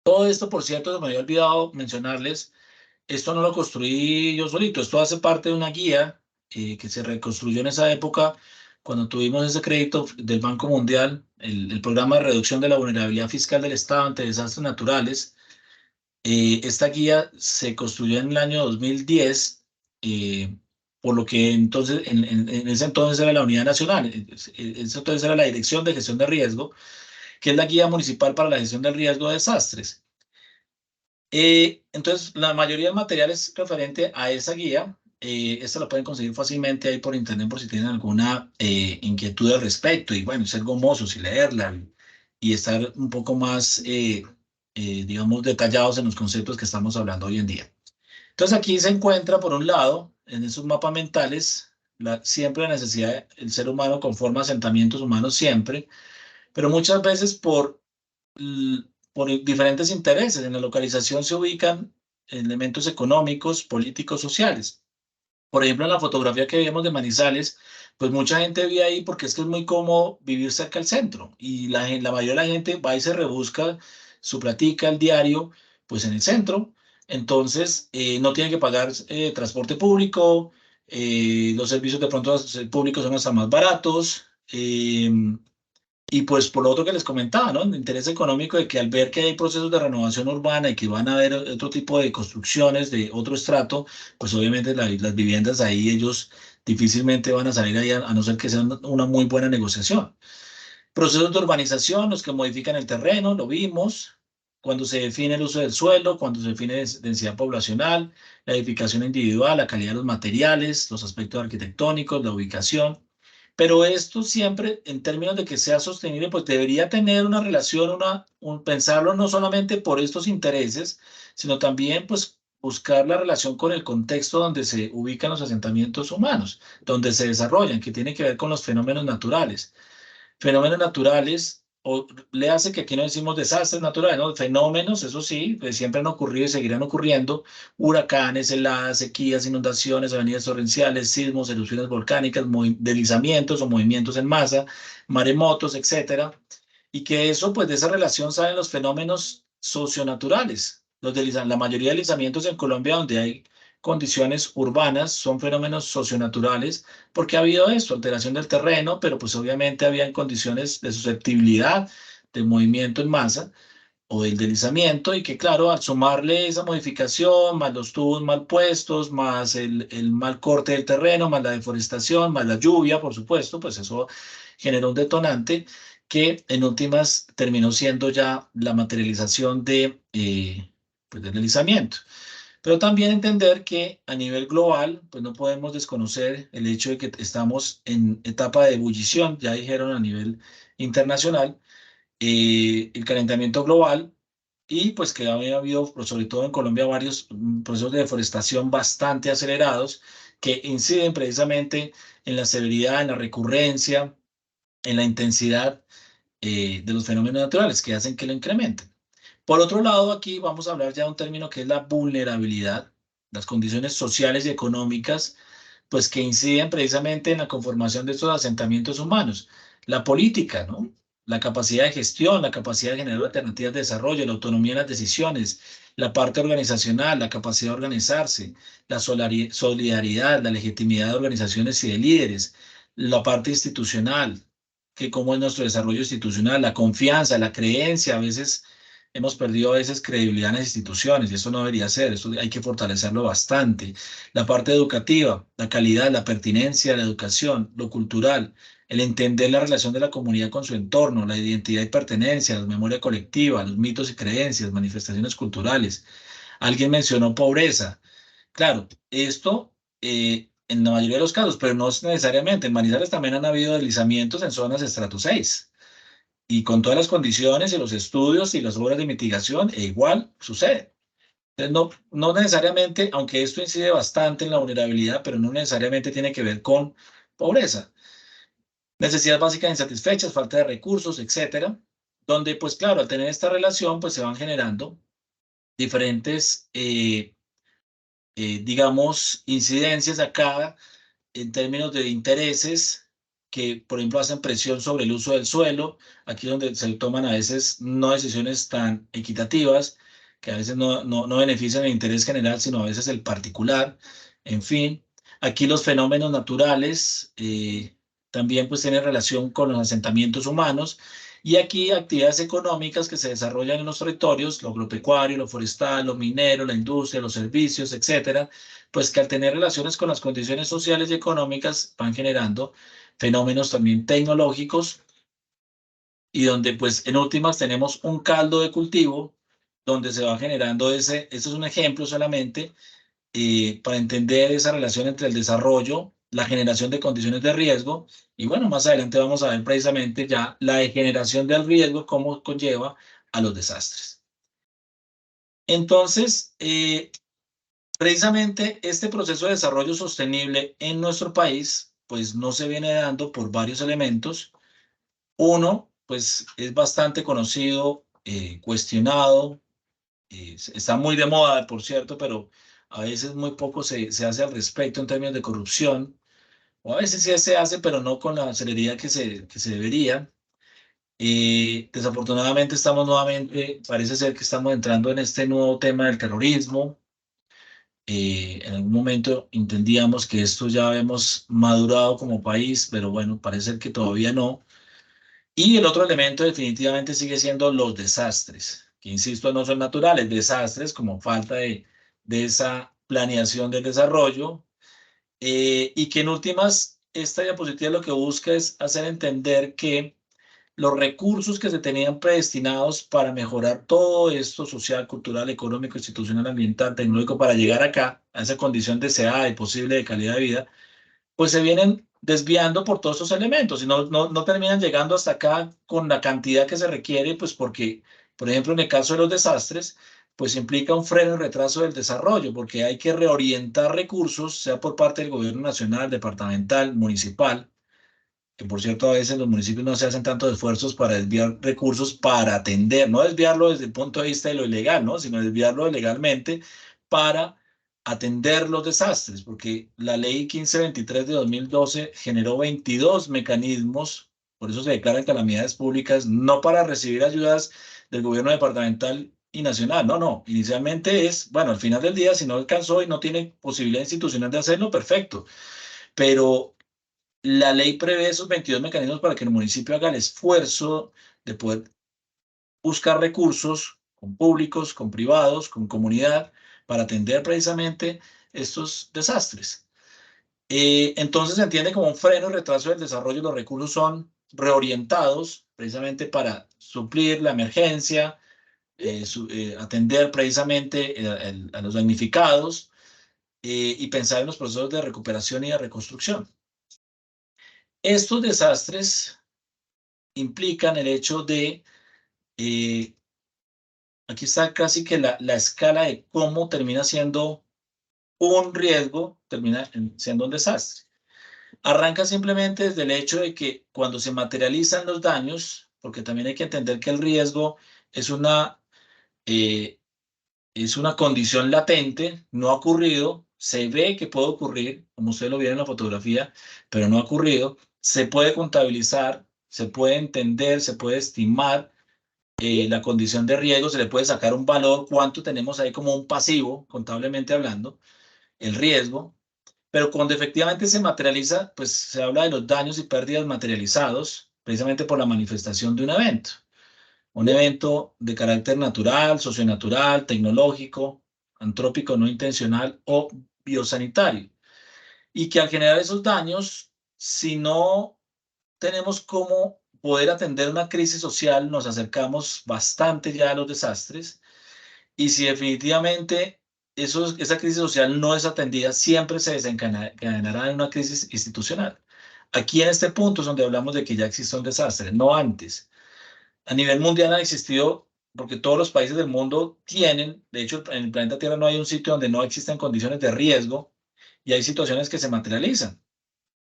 B: todo esto, por cierto, me había olvidado mencionarles, esto no lo construí yo solito, esto hace parte de una guía que se reconstruyó en esa época cuando tuvimos ese crédito del Banco Mundial, el programa de reducción de la vulnerabilidad fiscal del Estado ante desastres naturales. Esta guía se construyó en el año 2010, por lo que entonces, en ese entonces era la Unidad Nacional, eso entonces era la Dirección de Gestión de Riesgo, que es la guía municipal para la gestión del riesgo de desastres. Entonces, la mayoría del material es referente a esa guía. Esta la pueden conseguir fácilmente ahí por internet por si tienen alguna inquietud al respecto. Y bueno, ser gomosos y leerla y estar un poco más, digamos, detallados en los conceptos que estamos hablando hoy en día. Entonces, aquí se encuentra, por un lado, en esos mapas mentales, siempre la necesidad del ser humano conforma asentamientos humanos siempre, pero muchas veces por diferentes intereses. En la localización se ubican elementos económicos, políticos, sociales. Por ejemplo, en la fotografía que vemos de Manizales, pues mucha gente vive ahí porque es que es muy cómodo vivir cerca del centro y la mayoría de la gente va y se rebusca su platica, el diario, pues en el centro. Entonces, no tiene que pagar transporte público, los servicios de pronto públicos son hasta más baratos. Y pues por lo otro que les comentaba, ¿no? El interés económico de que al ver que hay procesos de renovación urbana y que van a haber otro tipo de construcciones de otro estrato, pues obviamente las viviendas ahí ellos difícilmente van a salir ahí a no ser que sea una muy buena negociación. Procesos de urbanización, los que modifican el terreno, lo vimos, cuando se define el uso del suelo, cuando se define densidad poblacional, la edificación individual, la calidad de los materiales, los aspectos arquitectónicos, la ubicación. Pero esto siempre, en términos de que sea sostenible, pues debería tener una relación, pensarlo no solamente por estos intereses, sino también pues buscar la relación con el contexto donde se ubican los asentamientos humanos, donde se desarrollan, que tiene que ver con los fenómenos naturales. Fenómenos naturales, o le hace que aquí no decimos desastres naturales, ¿no? Fenómenos, eso sí, pues siempre han ocurrido y seguirán ocurriendo, huracanes, heladas, sequías, inundaciones, avenidas torrenciales, sismos, erupciones volcánicas, deslizamientos o movimientos en masa, maremotos, etcétera, y que eso, pues de esa relación salen los fenómenos socionaturales. La mayoría de deslizamientos en Colombia donde hay condiciones urbanas son fenómenos socionaturales porque ha habido esto, alteración del terreno, pero pues obviamente habían condiciones de susceptibilidad de movimiento en masa o del deslizamiento y que claro, al sumarle esa modificación, más los tubos mal puestos, más el mal corte del terreno, más la deforestación, más la lluvia, por supuesto, pues eso generó un detonante que en últimas terminó siendo ya la materialización pues del deslizamiento. Pero también entender que a nivel global, pues no podemos desconocer el hecho de que estamos en etapa de ebullición, ya dijeron a nivel internacional, el calentamiento global y pues que había habido, sobre todo en Colombia, varios procesos de deforestación bastante acelerados que inciden precisamente en la severidad, en la recurrencia, en la intensidad de los fenómenos naturales que hacen que lo incrementen. Por otro lado, aquí vamos a hablar ya de un término que es la vulnerabilidad, las condiciones sociales y económicas, pues que inciden precisamente en la conformación de estos asentamientos humanos. La política, ¿no? La capacidad de gestión, la capacidad de generar alternativas de desarrollo, la autonomía en las decisiones, la parte organizacional, la capacidad de organizarse, la solidaridad, la legitimidad de organizaciones y de líderes, la parte institucional, que cómo es nuestro desarrollo institucional, la confianza, la creencia, a veces hemos perdido a veces credibilidad en las instituciones y eso no debería ser, eso hay que fortalecerlo bastante. La parte educativa, la calidad, la pertinencia de la educación, lo cultural, el entender la relación de la comunidad con su entorno, la identidad y pertenencia, la memoria colectiva, los mitos y creencias, manifestaciones culturales. Alguien mencionó pobreza. Claro, esto en la mayoría de los casos, pero no es necesariamente. En Manizales también han habido deslizamientos en zonas de estrato 6 y con todas las condiciones y los estudios y las obras de mitigación, igual sucede. Entonces, no necesariamente, aunque esto incide bastante en la vulnerabilidad, pero no necesariamente tiene que ver con pobreza. necesidades básicas insatisfechas, falta de recursos, etcétera, donde pues claro, al tener esta relación pues se van generando diferentes, digamos, incidencias acá en términos de intereses que, por ejemplo, hacen presión sobre el uso del suelo, aquí donde se toman a veces no decisiones tan equitativas, que a veces no benefician el interés general, sino a veces el particular, en fin. Aquí los fenómenos naturales también pues tienen relación con los asentamientos humanos, y aquí actividades económicas que se desarrollan en los territorios, lo agropecuario, lo forestal, lo minero, la industria, los servicios, etcétera, pues que al tener relaciones con las condiciones sociales y económicas van generando fenómenos también tecnológicos, y donde pues en últimas tenemos un caldo de cultivo donde se va generando esto es un ejemplo solamente para entender esa relación entre el desarrollo, la generación de condiciones de riesgo, y bueno, más adelante vamos a ver precisamente ya la degeneración del riesgo, cómo conlleva a los desastres. Entonces, precisamente este proceso de desarrollo sostenible en nuestro país, pues no se viene dando por varios elementos. Uno, pues es bastante conocido, cuestionado, está muy de moda, por cierto, pero a veces muy poco se hace al respecto en términos de corrupción, o a veces sí se hace, pero no con la celeridad que se debería. Desafortunadamente estamos nuevamente, parece ser que estamos entrando en este nuevo tema del terrorismo. En algún momento entendíamos que esto ya habíamos madurado como país, pero bueno, parece ser que todavía no. Y el otro elemento definitivamente sigue siendo los desastres, que insisto, no son naturales, desastres como falta de esa planeación del desarrollo, y que en últimas esta diapositiva lo que busca es hacer entender que los recursos que se tenían predestinados para mejorar todo esto social, cultural, económico, institucional, ambiental, tecnológico, para llegar acá, a esa condición deseada y posible de calidad de vida, pues se vienen desviando por todos esos elementos y no terminan llegando hasta acá con la cantidad que se requiere, pues porque, por ejemplo, en el caso de los desastres, pues implica un freno y retraso del desarrollo, porque hay que reorientar recursos, sea por parte del gobierno nacional, departamental, municipal, que por cierto a veces los municipios no se hacen tantos esfuerzos para desviar recursos para atender, no desviarlo desde el punto de vista de lo ilegal, ¿no? Sino desviarlo legalmente para atender los desastres, porque la ley 1523 de 2012 generó 22 mecanismos, por eso se declaran calamidades públicas, no para recibir ayudas del gobierno departamental y nacional, no, inicialmente es, bueno, al final del día, si no alcanzó y no tiene posibilidad institucional de hacerlo, perfecto, pero la ley prevé esos 22 mecanismos para que el municipio haga el esfuerzo de poder buscar recursos con públicos, con privados, con comunidad, para atender precisamente estos desastres. Entonces se entiende como un freno y retraso del desarrollo. Los recursos son reorientados precisamente para suplir la emergencia, atender precisamente a los damnificados, y pensar en los procesos de recuperación y de reconstrucción. Estos desastres implican el hecho de, aquí está casi que la escala de cómo termina siendo un riesgo, termina siendo un desastre. Arranca simplemente desde el hecho de que cuando se materializan los daños, porque también hay que entender que el riesgo es una condición latente, no ha ocurrido, se ve que puede ocurrir, como ustedes lo vieron en la fotografía, pero no ha ocurrido, se puede contabilizar, se puede entender, se puede estimar la condición de riesgo, se le puede sacar un valor, cuánto tenemos ahí como un pasivo, contablemente hablando, el riesgo, pero cuando efectivamente se materializa, pues se habla de los daños y pérdidas materializados, precisamente por la manifestación de un evento. Un evento de carácter natural, socionatural, tecnológico, antrópico no intencional o biosanitario. Y que al generar esos daños, si no tenemos cómo poder atender una crisis social, nos acercamos bastante ya a los desastres. Y si definitivamente esa crisis social no es atendida, siempre se desencadenará en una crisis institucional. Aquí en este punto es donde hablamos de que ya existe un desastre, no antes. A nivel mundial ha existido, porque todos los países del mundo tienen, de hecho en el planeta Tierra no hay un sitio donde no existen condiciones de riesgo y hay situaciones que se materializan.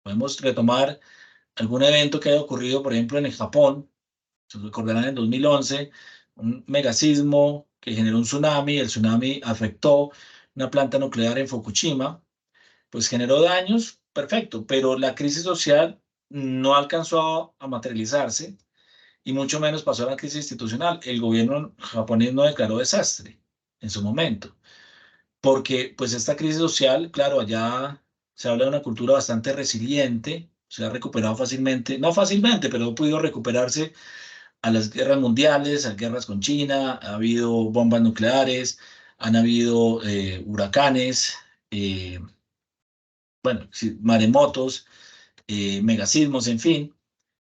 B: Podemos retomar algún evento que haya ocurrido, por ejemplo, en el Japón, se recordarán en 2011, un megasismo que generó un tsunami, el tsunami afectó una planta nuclear en Fukushima, pues generó daños, perfecto, pero la crisis social no alcanzó a materializarse y mucho menos pasó a la crisis institucional. El gobierno japonés no declaró desastre en su momento, porque pues esta crisis social, claro, allá se habla de una cultura bastante resiliente, se ha recuperado fácilmente, no fácilmente, pero ha podido recuperarse a las guerras mundiales, a guerras con China, ha habido bombas nucleares, han habido huracanes, eh, bueno, sí, maremotos, megasismos, en fin,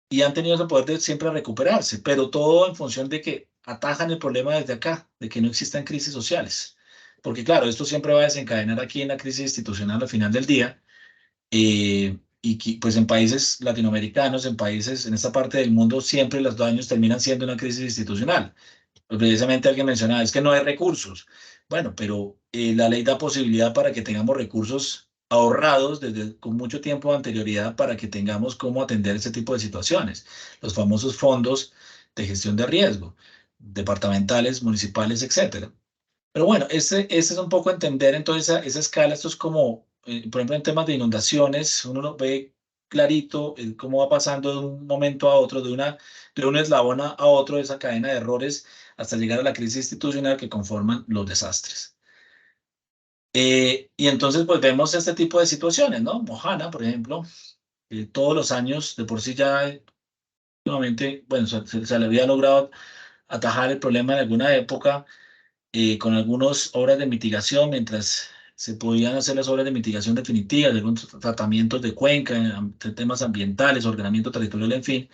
B: y han tenido ese poder de siempre recuperarse, pero todo en función de que atajan el problema desde acá, de que no existan crisis sociales. Porque claro, esto siempre va a desencadenar aquí en la crisis institucional al final del día, pues en países latinoamericanos, en países en esta parte del mundo, siempre los daños terminan siendo una crisis institucional. Pues precisamente alguien mencionaba, es que no hay recursos. Bueno, pero la ley da posibilidad para que tengamos recursos ahorrados con mucho tiempo de anterioridad para que tengamos cómo atender ese tipo de situaciones. Los famosos fondos de gestión de riesgo, departamentales, municipales, etcétera. Pero bueno, este es un poco entender entonces esa escala. Esto es como, por ejemplo, en temas de inundaciones, uno lo ve clarito cómo va pasando de un momento a otro, de un eslabón a otro de esa cadena de errores hasta llegar a la crisis institucional que conforman los desastres. Y entonces pues vemos este tipo de situaciones, ¿no? Mojana, por ejemplo, todos los años de por sí ya últimamente, bueno, se le había logrado atajar el problema en alguna época con algunas obras de mitigación, mientras se podían hacer las obras de mitigación definitivas, algunos tratamientos de cuenca, temas ambientales, ordenamiento territorial, en fin.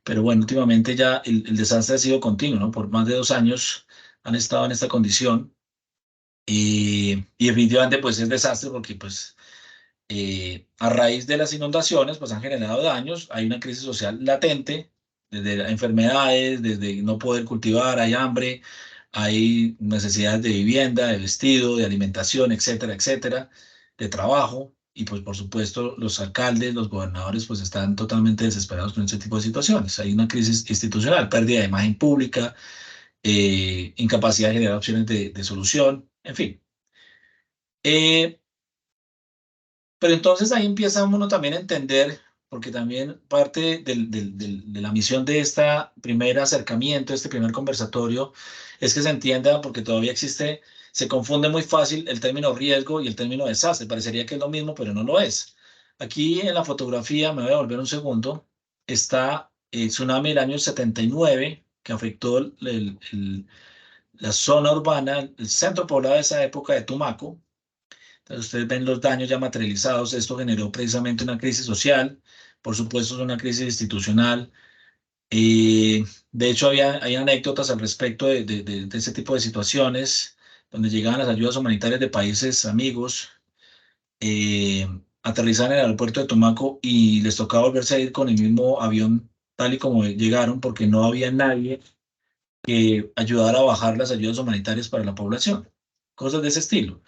B: Pero bueno, últimamente ya el desastre ha sido continuo, ¿no? Por más de 2 años han estado en esta condición y definitivamente pues es desastre porque pues a raíz de las inundaciones pues han generado daños, hay una crisis social latente, desde enfermedades, desde no poder cultivar, hay hambre, hay necesidades de vivienda, de vestido, de alimentación, etcétera, etcétera, de trabajo. Y pues por supuesto los alcaldes, los gobernadores pues están totalmente desesperados con ese tipo de situaciones. Hay una crisis institucional, pérdida de imagen pública, incapacidad de generar opciones de solución, en fin. Pero entonces ahí empieza uno también a entender, porque también parte de la misión de este primer acercamiento, este primer conversatorio, es que se entienda, porque todavía existe, se confunde muy fácil el término riesgo y el término desastre. Parecería que es lo mismo, pero no lo es. Aquí en la fotografía, me voy a volver un segundo, está el tsunami del año 79, que afectó la zona urbana, el centro poblado de esa época de Tumaco. Entonces ustedes ven los daños ya materializados. Esto generó precisamente una crisis social, por supuesto es una crisis institucional. De hecho, hay anécdotas al respecto de ese tipo de situaciones, donde llegaban las ayudas humanitarias de países amigos, aterrizaban en el aeropuerto de Tumaco y les tocaba volverse a ir con el mismo avión tal y como llegaron, porque no había nadie que ayudara a bajar las ayudas humanitarias para la población. Cosas de ese estilo.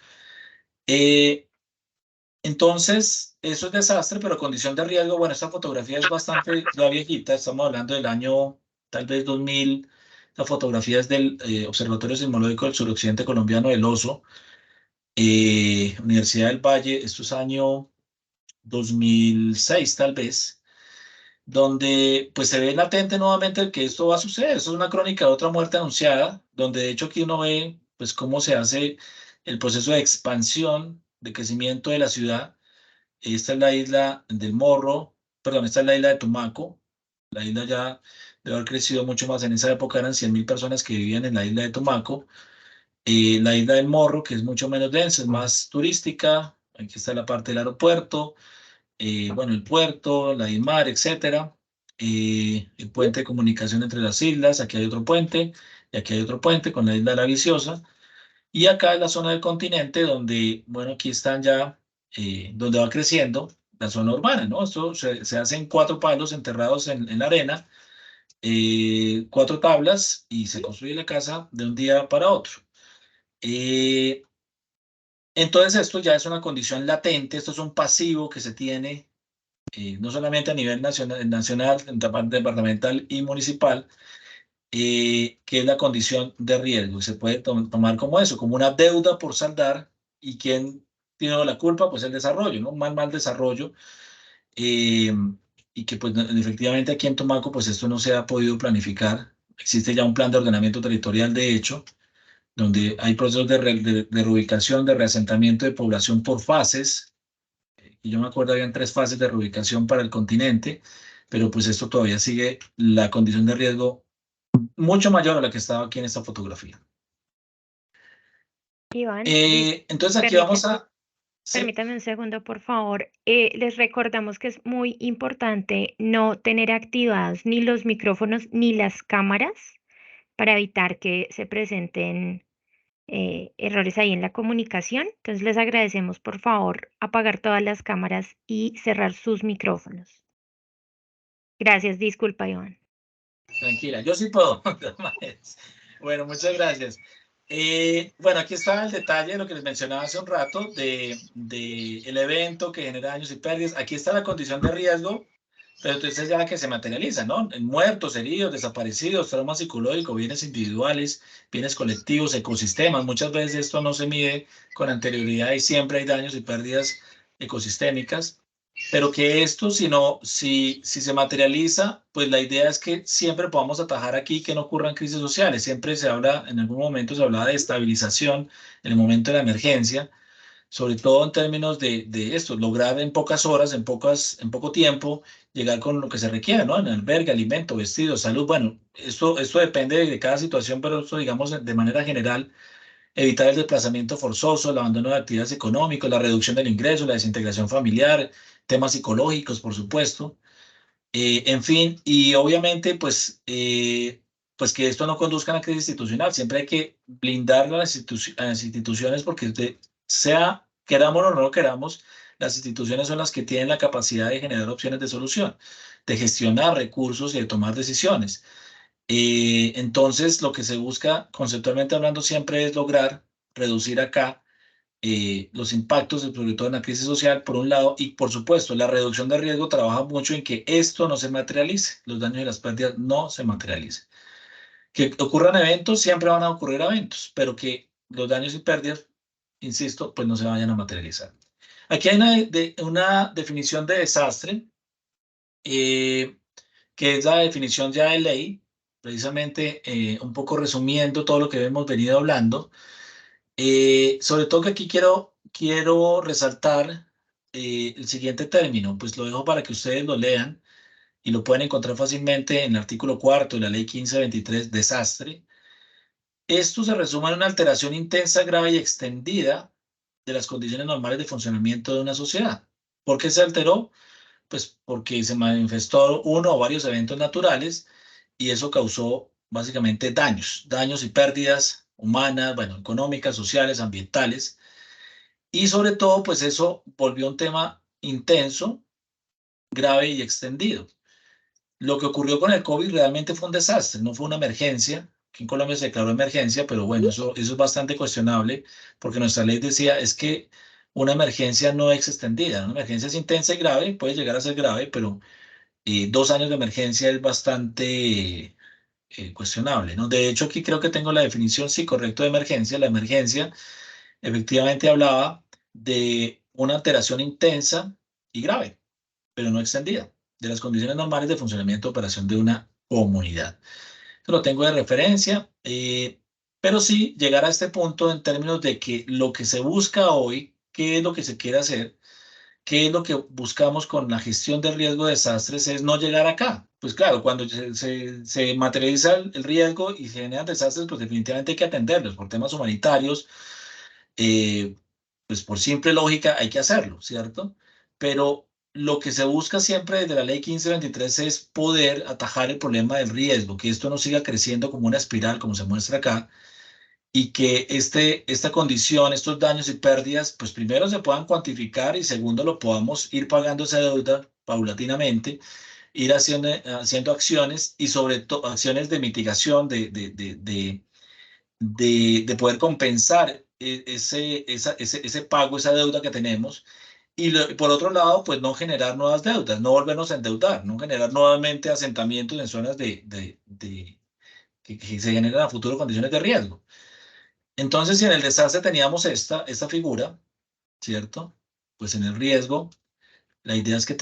B: Entonces, eso es desastre, pero condición de riesgo. Bueno, esta fotografía es bastante ya viejita, estamos hablando del año tal vez 2000. La fotografía es del Observatorio Sismológico del Suroccidente Colombiano del Oso, Universidad del Valle, esto es año 2006 tal vez, donde pues se ve latente nuevamente que esto va a suceder. Esto es una crónica de otra muerte anunciada, donde de hecho aquí uno ve pues cómo se hace el proceso de expansión, de crecimiento de la ciudad. Esta es la isla del Morro, perdón, esta es la isla de Tumaco. La isla ya debe haber crecido mucho más. En esa época eran 100.000 personas que vivían en la isla de Tumaco. La isla del Morro, que es mucho menos densa, es más turística. Aquí está la parte del aeropuerto, bueno, el puerto, la IMAR, etcétera. El puente de comunicación entre las islas. Aquí hay otro puente y aquí hay otro puente con la isla de La Viciosa. Y acá es la zona del continente donde, bueno, aquí están ya, donde va creciendo la zona urbana, ¿no? Esto se hace en 4 palos enterrados en la arena, 4 tablas y se construye la casa de un día para otro. Entonces esto ya es una condición latente, esto es un pasivo que se tiene no solamente a nivel nacional, departamental y municipal, que es la condición de riesgo. Se puede tomar como eso, como una deuda por saldar, y ¿quién tiene la culpa? Pues el desarrollo, ¿no? Un mal desarrollo, y que pues efectivamente aquí en Tumaco pues esto no se ha podido planificar. Existe ya un plan de ordenamiento territorial, de hecho, donde hay procesos de reubicación, de reasentamiento de población por fases. Y yo me acuerdo, habían 3 fases de reubicación para el continente, pero pues esto todavía sigue la condición de riesgo mucho mayor a la que estaba aquí en esta fotografía.
G: Iván,
B: Entonces aquí vamos a... Sí.
G: permítame un segundo, por favor. Les recordamos que es muy importante no tener activados ni los micrófonos ni las cámaras para evitar que se presenten errores ahí en la comunicación. Entonces les agradecemos, por favor, apagar todas las cámaras y cerrar sus micrófonos. Gracias, disculpa, Iván.
B: Tranquila, yo sí puedo. Bueno, muchas gracias. Bueno, aquí está el detalle de lo que les mencionaba hace un rato, de el evento que genera daños y pérdidas. Aquí está la condición de riesgo, pero entonces ya que se materializa, ¿no? Muertos, heridos, desaparecidos, trauma psicológico, bienes individuales, bienes colectivos, ecosistemas. Muchas veces esto no se mide con anterioridad y siempre hay daños y pérdidas ecosistémicas. Pero que esto, si se materializa, pues la idea es que siempre podamos atajar aquí que no ocurran crisis sociales. Siempre se habla, en algún momento se hablaba de estabilización en el momento de la emergencia, sobre todo en términos de esto, lograr en pocas horas, en poco tiempo, llegar con lo que se requiere, ¿no? En albergue, alimento, vestido, salud. Bueno, esto depende de cada situación, pero esto, digamos, de manera general, evitar el desplazamiento forzoso, el abandono de actividades económicas, la reducción del ingreso, la desintegración familiar, temas psicológicos, por supuesto. En fin, y obviamente, pues que esto no conduzca a la crisis institucional. Siempre hay que blindar a las instituciones, porque sea queramos o no lo queramos, las instituciones son las que tienen la capacidad de generar opciones de solución, de gestionar recursos y de tomar decisiones. Entonces, lo que se busca, conceptualmente hablando, siempre es lograr reducir acá los impactos, sobre todo en la crisis social, por un lado, y por supuesto, la reducción de riesgo trabaja mucho en que esto no se materialice, los daños y las pérdidas no se materialicen. Que ocurran eventos, siempre van a ocurrir eventos, pero que los daños y pérdidas, insisto, pues no se vayan a materializar. Aquí hay una definición de desastre, que es la definición ya de ley, precisamente un poco resumiendo todo lo que hemos venido hablando. Sobre todo que aquí quiero resaltar el siguiente término, pues lo dejo para que ustedes lo lean y lo pueden encontrar fácilmente en el artículo 4º de la ley 1523, desastre. Esto se resume en una alteración intensa, grave y extendida de las condiciones normales de funcionamiento de una sociedad. ¿Por qué se alteró? Pues porque se manifestó uno o varios eventos naturales y eso causó básicamente daños y pérdidas humanas, bueno, económicas, sociales, ambientales. Y sobre todo, pues eso volvió un tema intenso, grave y extendido. Lo que ocurrió con el COVID realmente fue un desastre, no fue una emergencia. Aquí en Colombia se declaró emergencia, pero bueno, eso es bastante cuestionable, porque nuestra ley decía es que una emergencia no es extendida. Una emergencia es intensa y grave, puede llegar a ser grave, pero 2 años de emergencia es bastante cuestionable, ¿no? De hecho, aquí creo que tengo la definición, sí, correcto, de emergencia. La emergencia efectivamente hablaba de una alteración intensa y grave, pero no extendida, de las condiciones normales de funcionamiento o operación de una comunidad. Esto lo tengo de referencia, pero sí llegar a este punto en términos de que lo que se busca hoy, qué es lo que se quiere hacer, qué es lo que buscamos con la gestión del riesgo de desastres, es no llegar acá. Pues claro, cuando se materializa el riesgo y se generan desastres, pues definitivamente hay que atenderlos por temas humanitarios. Pues por simple lógica hay que hacerlo, ¿cierto? Pero lo que se busca siempre desde la ley 1523 es poder atajar el problema del riesgo, que esto no siga creciendo como una espiral, como se muestra acá, y que esta condición, estos daños y pérdidas, pues primero se puedan cuantificar y segundo lo podamos ir pagando esa deuda paulatinamente, ir haciendo acciones y sobre todo acciones de mitigación, de poder compensar ese pago, esa deuda que tenemos, Y por otro lado, pues no generar nuevas deudas, no volvernos a endeudar, no generar nuevamente asentamientos en zonas que se generan a futuro condiciones de riesgo. Entonces, si en el desastre teníamos esta figura, ¿cierto? Pues en el riesgo, la idea es que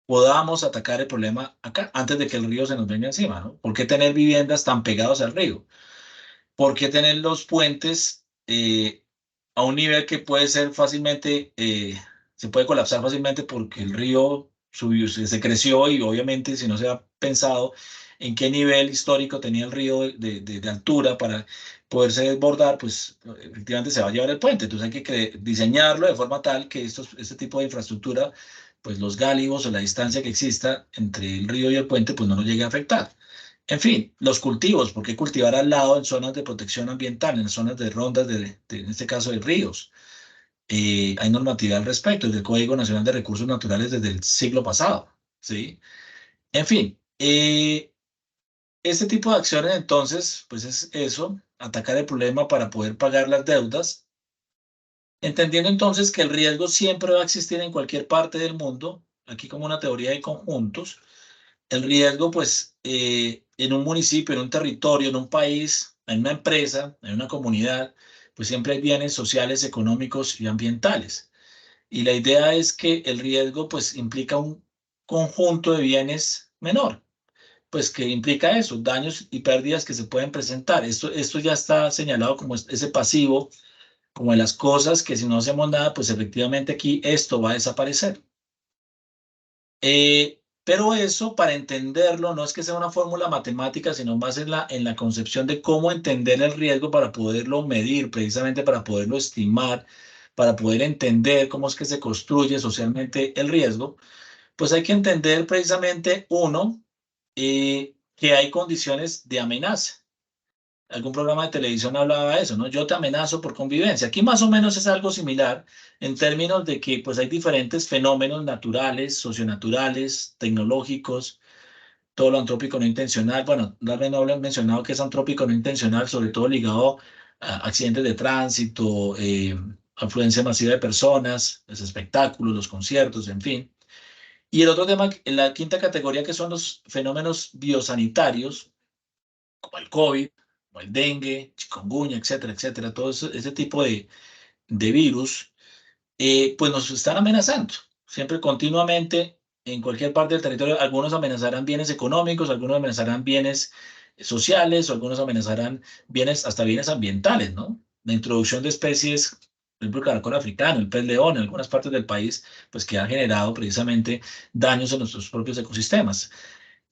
B: podamos atacar el problema acá, antes de que el río se nos venga encima, ¿no? ¿Por qué tener viviendas tan pegados al río? ¿Por qué tener los puentes a un nivel que puede ser fácilmente, se puede colapsar fácilmente porque el río subió, se creció y obviamente si no se ha pensado en qué nivel histórico tenía el río de altura para poderse desbordar, pues efectivamente se va a llevar el puente. Entonces hay que diseñarlo de forma tal que este tipo de infraestructura, pues los gálivos o la distancia que exista entre el río y el puente, pues no nos llegue a afectar. En fin, los cultivos, ¿por qué cultivar al lado en zonas de protección ambiental, en zonas de rondas, en este caso de ríos? Hay normatividad al respecto, desde el Código Nacional de Recursos Naturales desde el siglo pasado, ¿sí? En fin, este tipo de acciones entonces, pues es eso, atacar el problema para poder pagar las deudas, entendiendo entonces que el riesgo siempre va a existir en cualquier parte del mundo, aquí como una teoría de conjuntos. El riesgo, pues, en un municipio, en un territorio, en un país, en una empresa, en una comunidad, pues siempre hay bienes sociales, económicos y ambientales. Y la idea es que el riesgo, pues, implica un conjunto de bienes menor, pues que implica eso, daños y pérdidas que se pueden presentar. Esto ya está señalado como ese pasivo, como de las cosas que si no hacemos nada, pues efectivamente aquí esto va a desaparecer. Pero eso, para entenderlo, no es que sea una fórmula matemática, sino más en la concepción de cómo entender el riesgo para poderlo medir, precisamente para poderlo estimar, para poder entender cómo es que se construye socialmente el riesgo, pues hay que entender precisamente, uno, que hay condiciones de amenaza. Algún programa de televisión hablaba de eso, ¿no? Yo te amenazo por convivencia. Aquí más o menos es algo similar en términos de que pues hay diferentes fenómenos naturales, socionaturales, tecnológicos, todo lo antrópico no intencional. Bueno, Darwin no ha mencionado que es antrópico no intencional, sobre todo ligado a accidentes de tránsito, afluencia masiva de personas, los espectáculos, los conciertos, en fin. Y el otro tema, en la quinta categoría, que son los fenómenos biosanitarios, como el COVID, como el dengue, chikungunya, etcétera, etcétera, todo ese tipo de virus, pues nos están amenazando. Siempre continuamente, en cualquier parte del territorio, algunos amenazarán bienes económicos, algunos amenazarán bienes sociales, o algunos amenazarán hasta bienes ambientales, ¿no? La introducción de especies, por ejemplo, el caracol africano, el pez león, en algunas partes del país, pues que han generado precisamente daños en nuestros propios ecosistemas,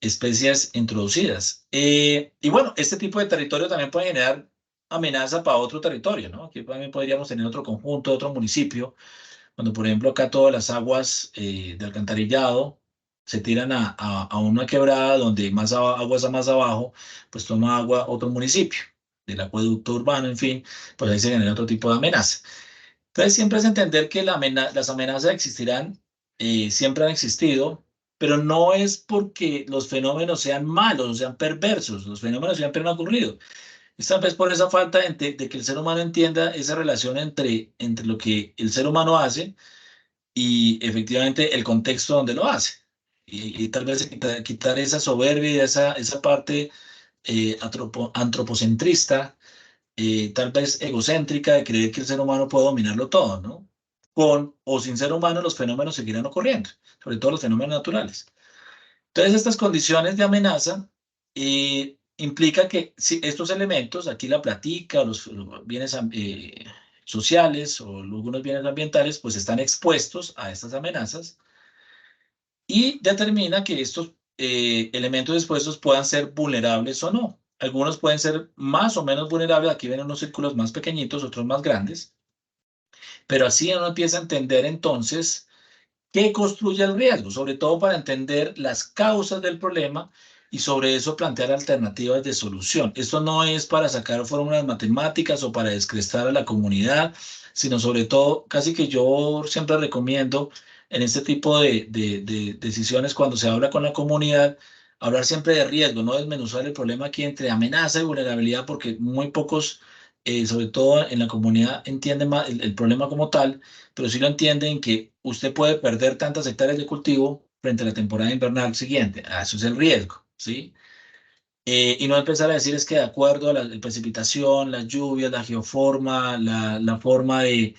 B: especies introducidas. Y bueno, este tipo de territorio también puede generar amenaza para otro territorio, ¿no? Aquí también podríamos tener otro conjunto, otro municipio, cuando por ejemplo acá todas las aguas de alcantarillado se tiran a una quebrada donde agua está más abajo, pues toma agua otro municipio, del acueducto urbano, en fin, pues ahí se genera otro tipo de amenaza. Entonces siempre es entender que las amenazas existirán, siempre han existido, pero no es porque los fenómenos sean malos o sean perversos, los fenómenos siempre han ocurrido. Esta vez por esa falta de que el ser humano entienda esa relación entre lo que el ser humano hace y efectivamente el contexto donde lo hace. Y tal vez quitar esa soberbia y esa parte antropocentrista, tal vez egocéntrica, de creer que el ser humano puede dominarlo todo, ¿no? Con o sin ser humano los fenómenos seguirán ocurriendo, sobre todo los fenómenos naturales. Entonces, estas condiciones de amenaza implica que si estos elementos, aquí la platica, los bienes sociales o algunos bienes ambientales, pues están expuestos a estas amenazas y determina que estos elementos expuestos puedan ser vulnerables o no. Algunos pueden ser más o menos vulnerables, aquí ven unos círculos más pequeñitos, otros más grandes, pero así uno empieza a entender entonces qué construye el riesgo, sobre todo para entender las causas del problema y sobre eso plantear alternativas de solución. Esto no es para sacar fórmulas matemáticas o para descrestar a la comunidad, sino sobre todo, casi que yo siempre recomiendo en este tipo de decisiones cuando se habla con la comunidad, hablar siempre de riesgo, no desmenuzar el problema aquí entre amenaza y vulnerabilidad, porque muy pocos sobre todo en la comunidad, entiende más el problema como tal, pero sí lo entienden que usted puede perder tantas hectáreas de cultivo frente a la temporada invernal siguiente. Eso es el riesgo, ¿sí? Y no empezar a decir es que de acuerdo a la precipitación, las lluvias, la geoforma, la forma de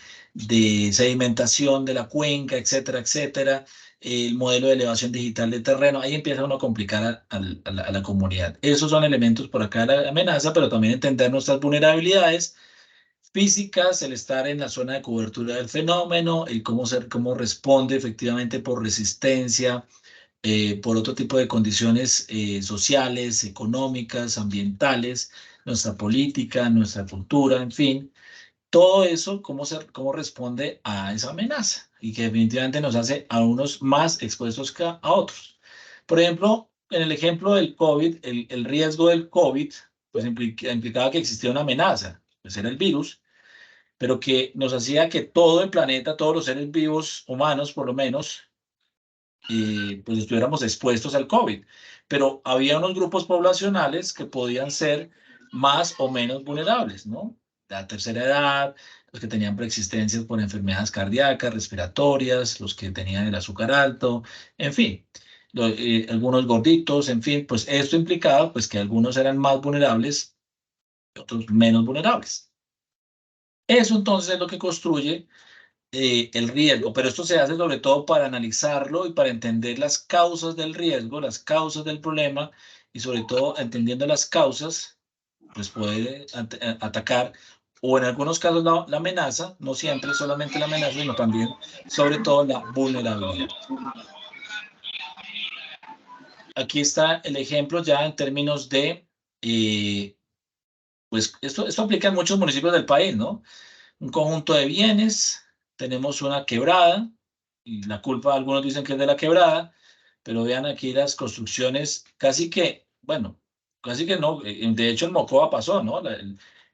B: sedimentación de la cuenca, etcétera, etcétera, el modelo de elevación digital del terreno, ahí empieza uno a complicar a la comunidad. Esos son elementos por acá de la amenaza, pero también entender nuestras vulnerabilidades físicas, el estar en la zona de cobertura del fenómeno, el cómo responde efectivamente por resistencia, por otro tipo de condiciones sociales, económicas, ambientales, nuestra política, nuestra cultura, en fin, todo eso, cómo responde a esa amenaza y que definitivamente nos hace a unos más expuestos que a otros. Por ejemplo, en el ejemplo del COVID, el riesgo del COVID, pues implicaba que existía una amenaza, pues era el virus, pero que nos hacía que todo el planeta, todos los seres vivos, humanos por lo menos, pues estuviéramos expuestos al COVID. Pero había unos grupos poblacionales que podían ser más o menos vulnerables, ¿no? La tercera edad, los que tenían preexistencias por enfermedades cardíacas, respiratorias, los que tenían el azúcar alto, en fin, algunos gorditos, en fin, pues esto implicaba pues que algunos eran más vulnerables y otros menos vulnerables. Eso entonces es lo que construye el riesgo, pero esto se hace sobre todo para analizarlo y para entender las causas del riesgo, las causas del problema y sobre todo entendiendo las causas, pues puede atacar o en algunos casos la amenaza, no siempre solamente la amenaza, sino también sobre todo la vulnerabilidad. Aquí está el ejemplo ya en términos de, pues esto aplica en muchos municipios del país, ¿no? Un conjunto de bienes, tenemos una quebrada, y la culpa algunos dicen que es de la quebrada, pero vean aquí las construcciones, casi que, bueno, casi que no, de hecho en Mocoa pasó, ¿no?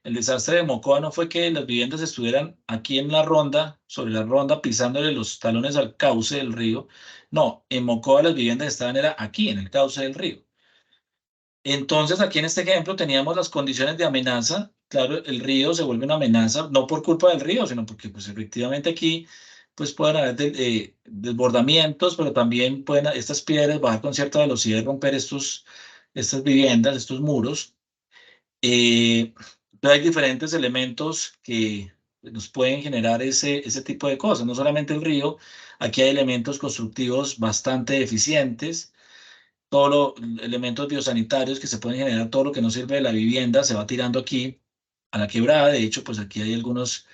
B: El desastre de Mocoa no fue que las viviendas estuvieran aquí en la ronda, sobre la ronda, pisándole los talones al cauce del río, no, en Mocoa las viviendas estaban era aquí, en el cauce del río. Entonces, aquí en este ejemplo teníamos las condiciones de amenaza. Claro, el río se vuelve una amenaza, no por culpa del río, sino porque pues, efectivamente aquí pues, pueden haber desbordamientos, pero también pueden estas piedras bajar con cierta velocidad y romper estas viviendas, estos muros. Pero hay diferentes elementos que nos pueden generar ese tipo de cosas. No solamente el río, aquí hay elementos constructivos bastante eficientes, todos los elementos biosanitarios que se pueden generar, todo lo que no sirve de la vivienda se va tirando aquí a la quebrada. De hecho, pues aquí hay algunas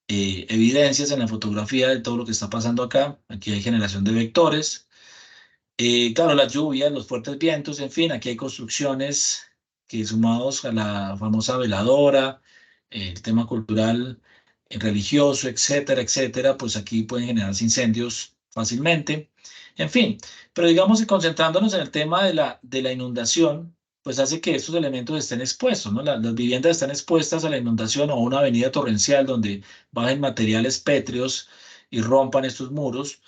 B: evidencias en la fotografía de todo lo que está pasando acá. Aquí hay generación de vectores. Claro, las lluvias, los fuertes vientos, en fin, aquí hay construcciones que sumados a la famosa veladora, el tema cultural, religioso, etcétera, etcétera, pues aquí pueden generarse incendios fácilmente. En fin, pero digamos que concentrándonos en el tema de la inundación, pues hace que estos elementos estén expuestos, ¿no? Las viviendas están expuestas a la inundación o a una avenida torrencial donde bajen materiales pétreos y rompan estos muros,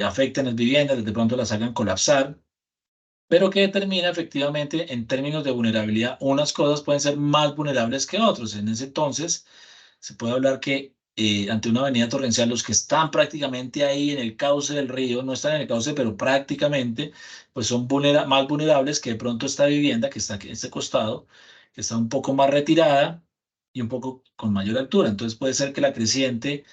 B: afecten las viviendas, de pronto las hagan colapsar, pero que determina efectivamente en términos de vulnerabilidad, unas cosas pueden ser más vulnerables que otros. En ese entonces, se puede hablar que ante una avenida torrencial, los que están prácticamente ahí en el cauce del río, no están en el cauce, pero prácticamente, pues son más vulnerables que de pronto esta vivienda que está aquí en este costado, que está un poco más retirada y un poco con mayor altura. Entonces puede ser que la creciente,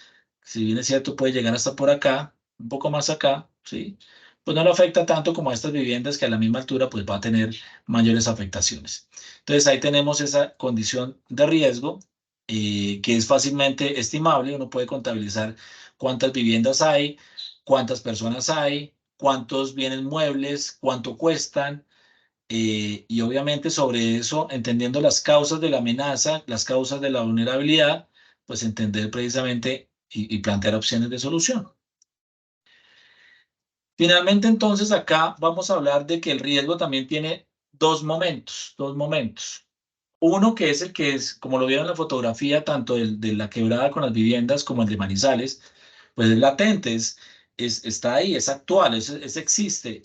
B: si bien es cierto, puede llegar hasta por acá, un poco más acá, ¿sí? Pues no lo afecta tanto como a estas viviendas que a la misma altura pues va a tener mayores afectaciones. Entonces ahí tenemos esa condición de riesgo que es fácilmente estimable. Uno puede contabilizar cuántas viviendas hay, cuántas personas hay, cuántos bienes muebles, cuánto cuestan, y obviamente sobre eso, entendiendo las causas de la amenaza, las causas de la vulnerabilidad, pues entender precisamente y plantear opciones de solución. Finalmente, entonces, acá vamos a hablar de que el riesgo también tiene dos momentos. Uno que es el que es, como lo vieron en la fotografía, tanto el de la quebrada con las viviendas como el de Manizales, pues es latente, está ahí, es actual, existe,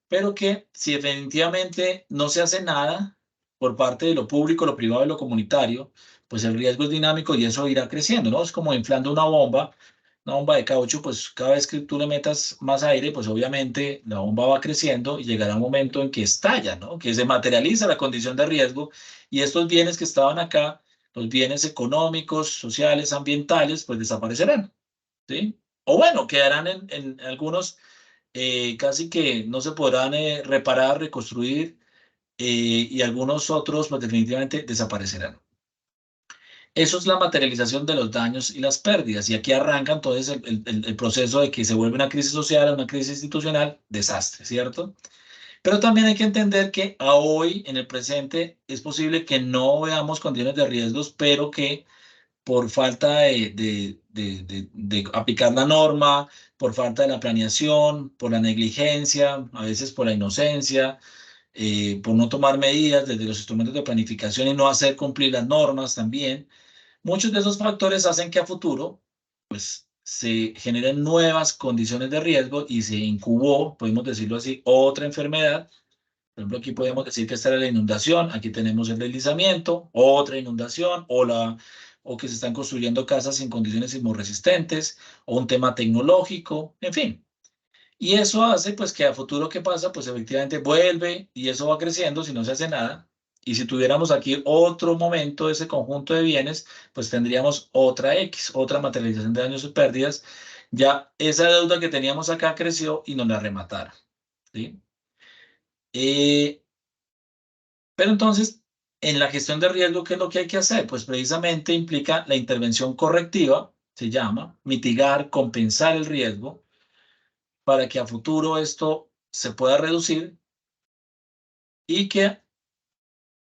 B: pero que si definitivamente no se hace nada por parte de lo público, lo privado y lo comunitario, pues el riesgo es dinámico y eso irá creciendo, ¿no? Es como inflando una bomba de caucho, pues cada vez que tú le metas más aire, pues obviamente la bomba va creciendo y llegará un momento en que estalla, ¿no? Que se materializa la condición de riesgo y estos bienes que estaban acá, los bienes económicos, sociales, ambientales, pues desaparecerán, ¿sí? O bueno, quedarán en algunos, casi que no se podrán reparar, reconstruir, y algunos otros, pues definitivamente desaparecerán. Eso es la materialización de los daños y las pérdidas. Y aquí arranca entonces el proceso de que se vuelve una crisis social, una crisis institucional, desastre, ¿cierto? Pero también hay que entender que a hoy, en el presente, es posible que no veamos condiciones de riesgos, pero que por falta de aplicar la norma, por falta de la planeación, por la negligencia, a veces por la inocencia, por no tomar medidas desde los instrumentos de planificación y no hacer cumplir las normas también. Muchos de esos factores hacen que a futuro, pues, se generen nuevas condiciones de riesgo y se incubó, podemos decirlo así, otra enfermedad. Por ejemplo, aquí podemos decir que esta era la inundación, aquí tenemos el deslizamiento, otra inundación, o que se están construyendo casas sin condiciones sismorresistentes, o un tema tecnológico, en fin. Y eso hace pues que a futuro, ¿qué pasa? Pues efectivamente vuelve y eso va creciendo si no se hace nada. Y si tuviéramos aquí otro momento de ese conjunto de bienes, pues tendríamos otra X, otra materialización de daños y pérdidas. Ya esa deuda que teníamos acá creció y nos la remataron, ¿sí? Pero entonces, en la gestión de riesgo, ¿qué es lo que hay que hacer? Pues precisamente implica la intervención correctiva, se llama, mitigar, compensar el riesgo, para que a futuro esto se pueda reducir y que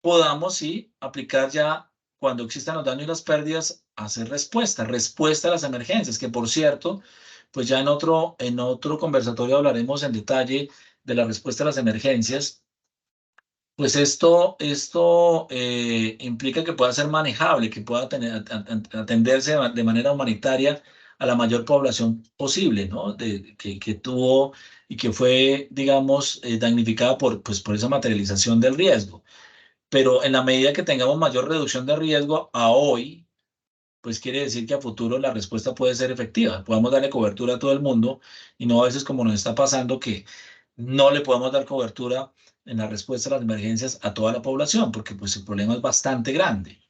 B: podamos, sí, aplicar ya cuando existan los daños y las pérdidas, hacer respuesta a las emergencias, que por cierto, pues ya en otro conversatorio hablaremos en detalle de la respuesta a las emergencias. Pues esto implica que pueda ser manejable, que pueda atenderse de manera humanitaria a la mayor población posible, ¿no? Que tuvo y que fue, digamos, damnificada pues, por esa materialización del riesgo. Pero en la medida que tengamos mayor reducción de riesgo a hoy, pues quiere decir que a futuro la respuesta puede ser efectiva. Podemos darle cobertura a todo el mundo y no a veces como nos está pasando que no le podemos dar cobertura en la respuesta a las emergencias a toda la población, porque pues el problema es bastante grande.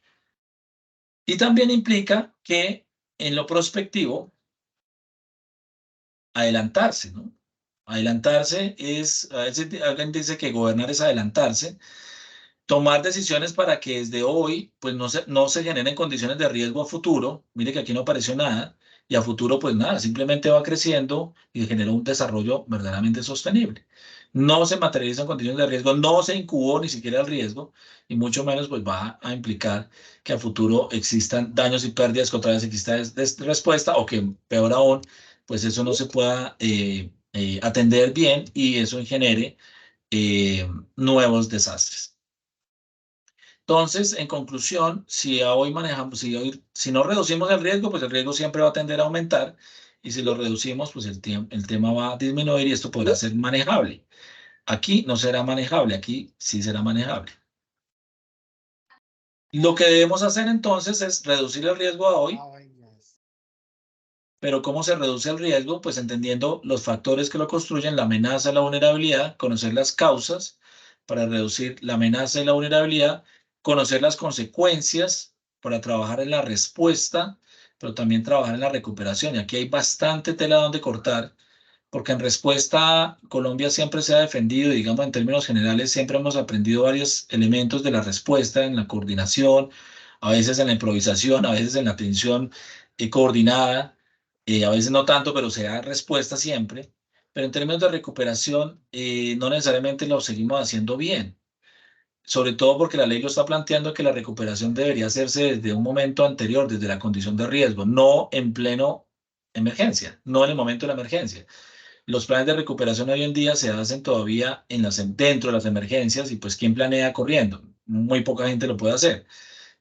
B: Y también implica que en lo prospectivo, adelantarse, ¿no? Adelantarse es, a veces alguien dice que gobernar es adelantarse, tomar decisiones para que desde hoy pues no se generen condiciones de riesgo a futuro. Mire que aquí no apareció nada y a futuro pues nada, simplemente va creciendo y genera un desarrollo verdaderamente sostenible. No se materializan condiciones de riesgo, no se incubó ni siquiera el riesgo y mucho menos pues va a implicar que a futuro existan daños y pérdidas que otra vez exista respuesta o que peor aún pues eso no se pueda atender bien y eso genere nuevos desastres. Entonces, en conclusión, si hoy manejamos, si no reducimos el riesgo, pues el riesgo siempre va a tender a aumentar. Y si lo reducimos, pues el tema va a disminuir y esto podrá ser manejable. Aquí no será manejable, aquí sí será manejable. Lo que debemos hacer entonces es reducir el riesgo a hoy. Pero ¿cómo se reduce el riesgo? Pues entendiendo los factores que lo construyen, la amenaza, la vulnerabilidad, conocer las causas para reducir la amenaza y la vulnerabilidad, conocer las consecuencias para trabajar en la respuesta, pero también trabajar en la recuperación. Y aquí hay bastante tela donde cortar, porque en respuesta Colombia siempre se ha defendido, digamos en términos generales, siempre hemos aprendido varios elementos de la respuesta en la coordinación, a veces en la improvisación, a veces en la atención coordinada, a veces no tanto, pero se da respuesta siempre. Pero en términos de recuperación, no necesariamente lo seguimos haciendo bien. Sobre todo porque la ley lo está planteando que la recuperación debería hacerse desde un momento anterior, desde la condición de riesgo, no en pleno emergencia, no en el momento de la emergencia. Los planes de recuperación hoy en día se hacen todavía dentro de las emergencias y pues ¿quién planea corriendo? Muy poca gente lo puede hacer.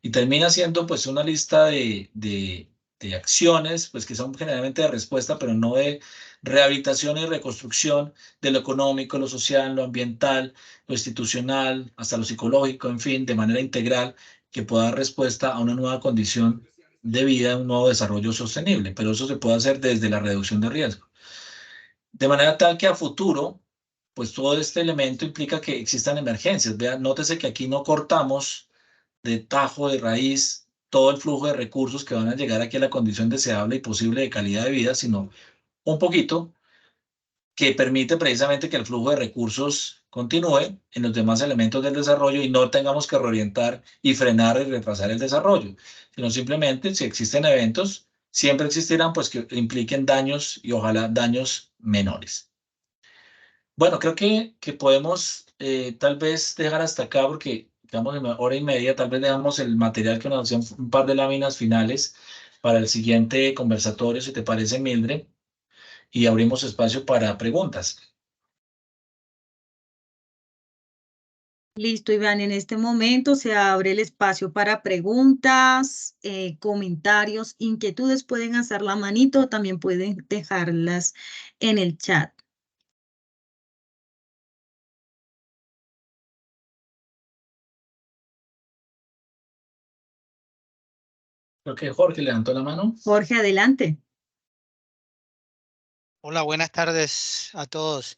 B: Y termina siendo pues una lista de acciones pues que son generalmente de respuesta, pero no de rehabilitación y reconstrucción de lo económico, lo social, lo ambiental, lo institucional, hasta lo psicológico, en fin, de manera integral, que pueda dar respuesta a una nueva condición de vida, un nuevo desarrollo sostenible, pero eso se puede hacer desde la reducción de riesgo. De manera tal que a futuro, pues todo este elemento implica que existan emergencias. Vean, nótese que aquí no cortamos de tajo, de raíz, todo el flujo de recursos que van a llegar aquí a la condición deseable y posible de calidad de vida, sino un poquito que permite precisamente que el flujo de recursos continúe en los demás elementos del desarrollo y no tengamos que reorientar y frenar y retrasar el desarrollo, sino simplemente si existen eventos, siempre existirán, pues que impliquen daños y ojalá daños menores. Bueno, creo que podemos tal vez dejar hasta acá porque estamos en 1 hora y media, tal vez dejamos el material que nos hacían un par de láminas finales para el siguiente conversatorio, si te parece, Mildred, y abrimos espacio para preguntas.
A: Listo, Iván. En este momento se abre el espacio para preguntas, comentarios, inquietudes. Pueden hacer la manito, también pueden dejarlas en el chat.
B: Creo que Jorge levantó la mano.
A: Jorge, adelante.
H: Hola, buenas tardes a todos.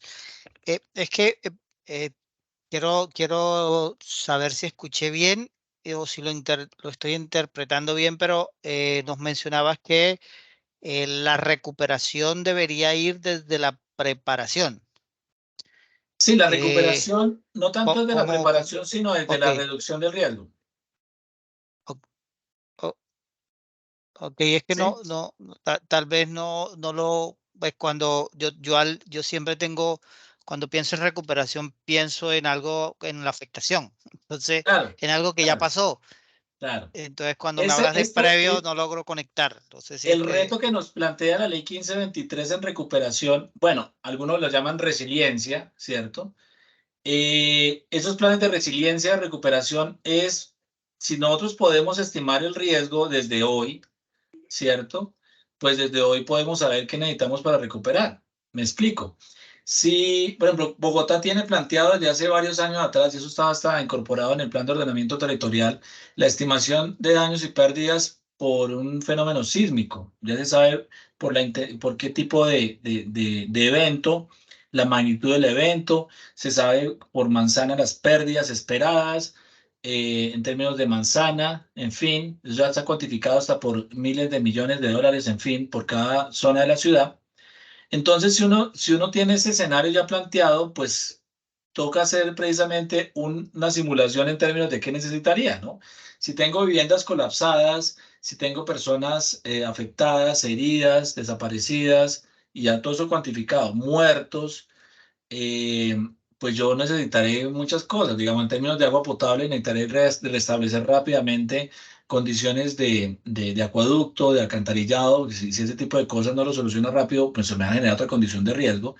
H: Es que quiero saber si escuché bien o si lo estoy interpretando bien, pero nos mencionabas que la recuperación debería ir desde la preparación.
B: Sí, la recuperación no tanto desde la
H: ¿cómo?
B: preparación, sino desde la
H: Ok.
B: reducción del riesgo.
H: Ok, es que
B: Sí.
H: tal vez no lo, pues cuando yo siempre tengo, cuando pienso en recuperación, pienso en algo, en la afectación. Entonces,
B: Claro,
H: en algo que ya
B: claro,
H: pasó.
B: claro.
H: Entonces, cuando me hablas de previo, no logro conectar. Entonces, sí es
B: El
H: que,
B: reto que nos plantea la ley 1523 en recuperación, bueno, algunos lo llaman resiliencia, ¿cierto? Esos planes de resiliencia, de recuperación, es si nosotros podemos estimar el riesgo desde hoy, ¿cierto? Pues desde hoy podemos saber qué necesitamos para recuperar. Me explico. Si, por ejemplo, Bogotá tiene planteado desde hace varios años atrás, y eso estaba hasta incorporado en el plan de ordenamiento territorial, la estimación de daños y pérdidas por un fenómeno sísmico. Ya se sabe por qué tipo de evento, la magnitud del evento, se sabe por manzana las pérdidas esperadas, en términos de manzana, en fin, eso ya está cuantificado hasta por miles de millones de dólares, en fin, por cada zona de la ciudad. Entonces, si uno tiene ese escenario ya planteado, pues toca hacer precisamente una simulación en términos de qué necesitaría, ¿no? Si tengo viviendas colapsadas, si tengo personas afectadas, heridas, desaparecidas, y ya todo eso cuantificado, muertos, pues yo necesitaré muchas cosas, digamos, en términos de agua potable, necesitaré restablecer rápidamente condiciones de acueducto, de alcantarillado, si ese tipo de cosas no lo soluciona rápido, pues se me va a generar otra condición de riesgo.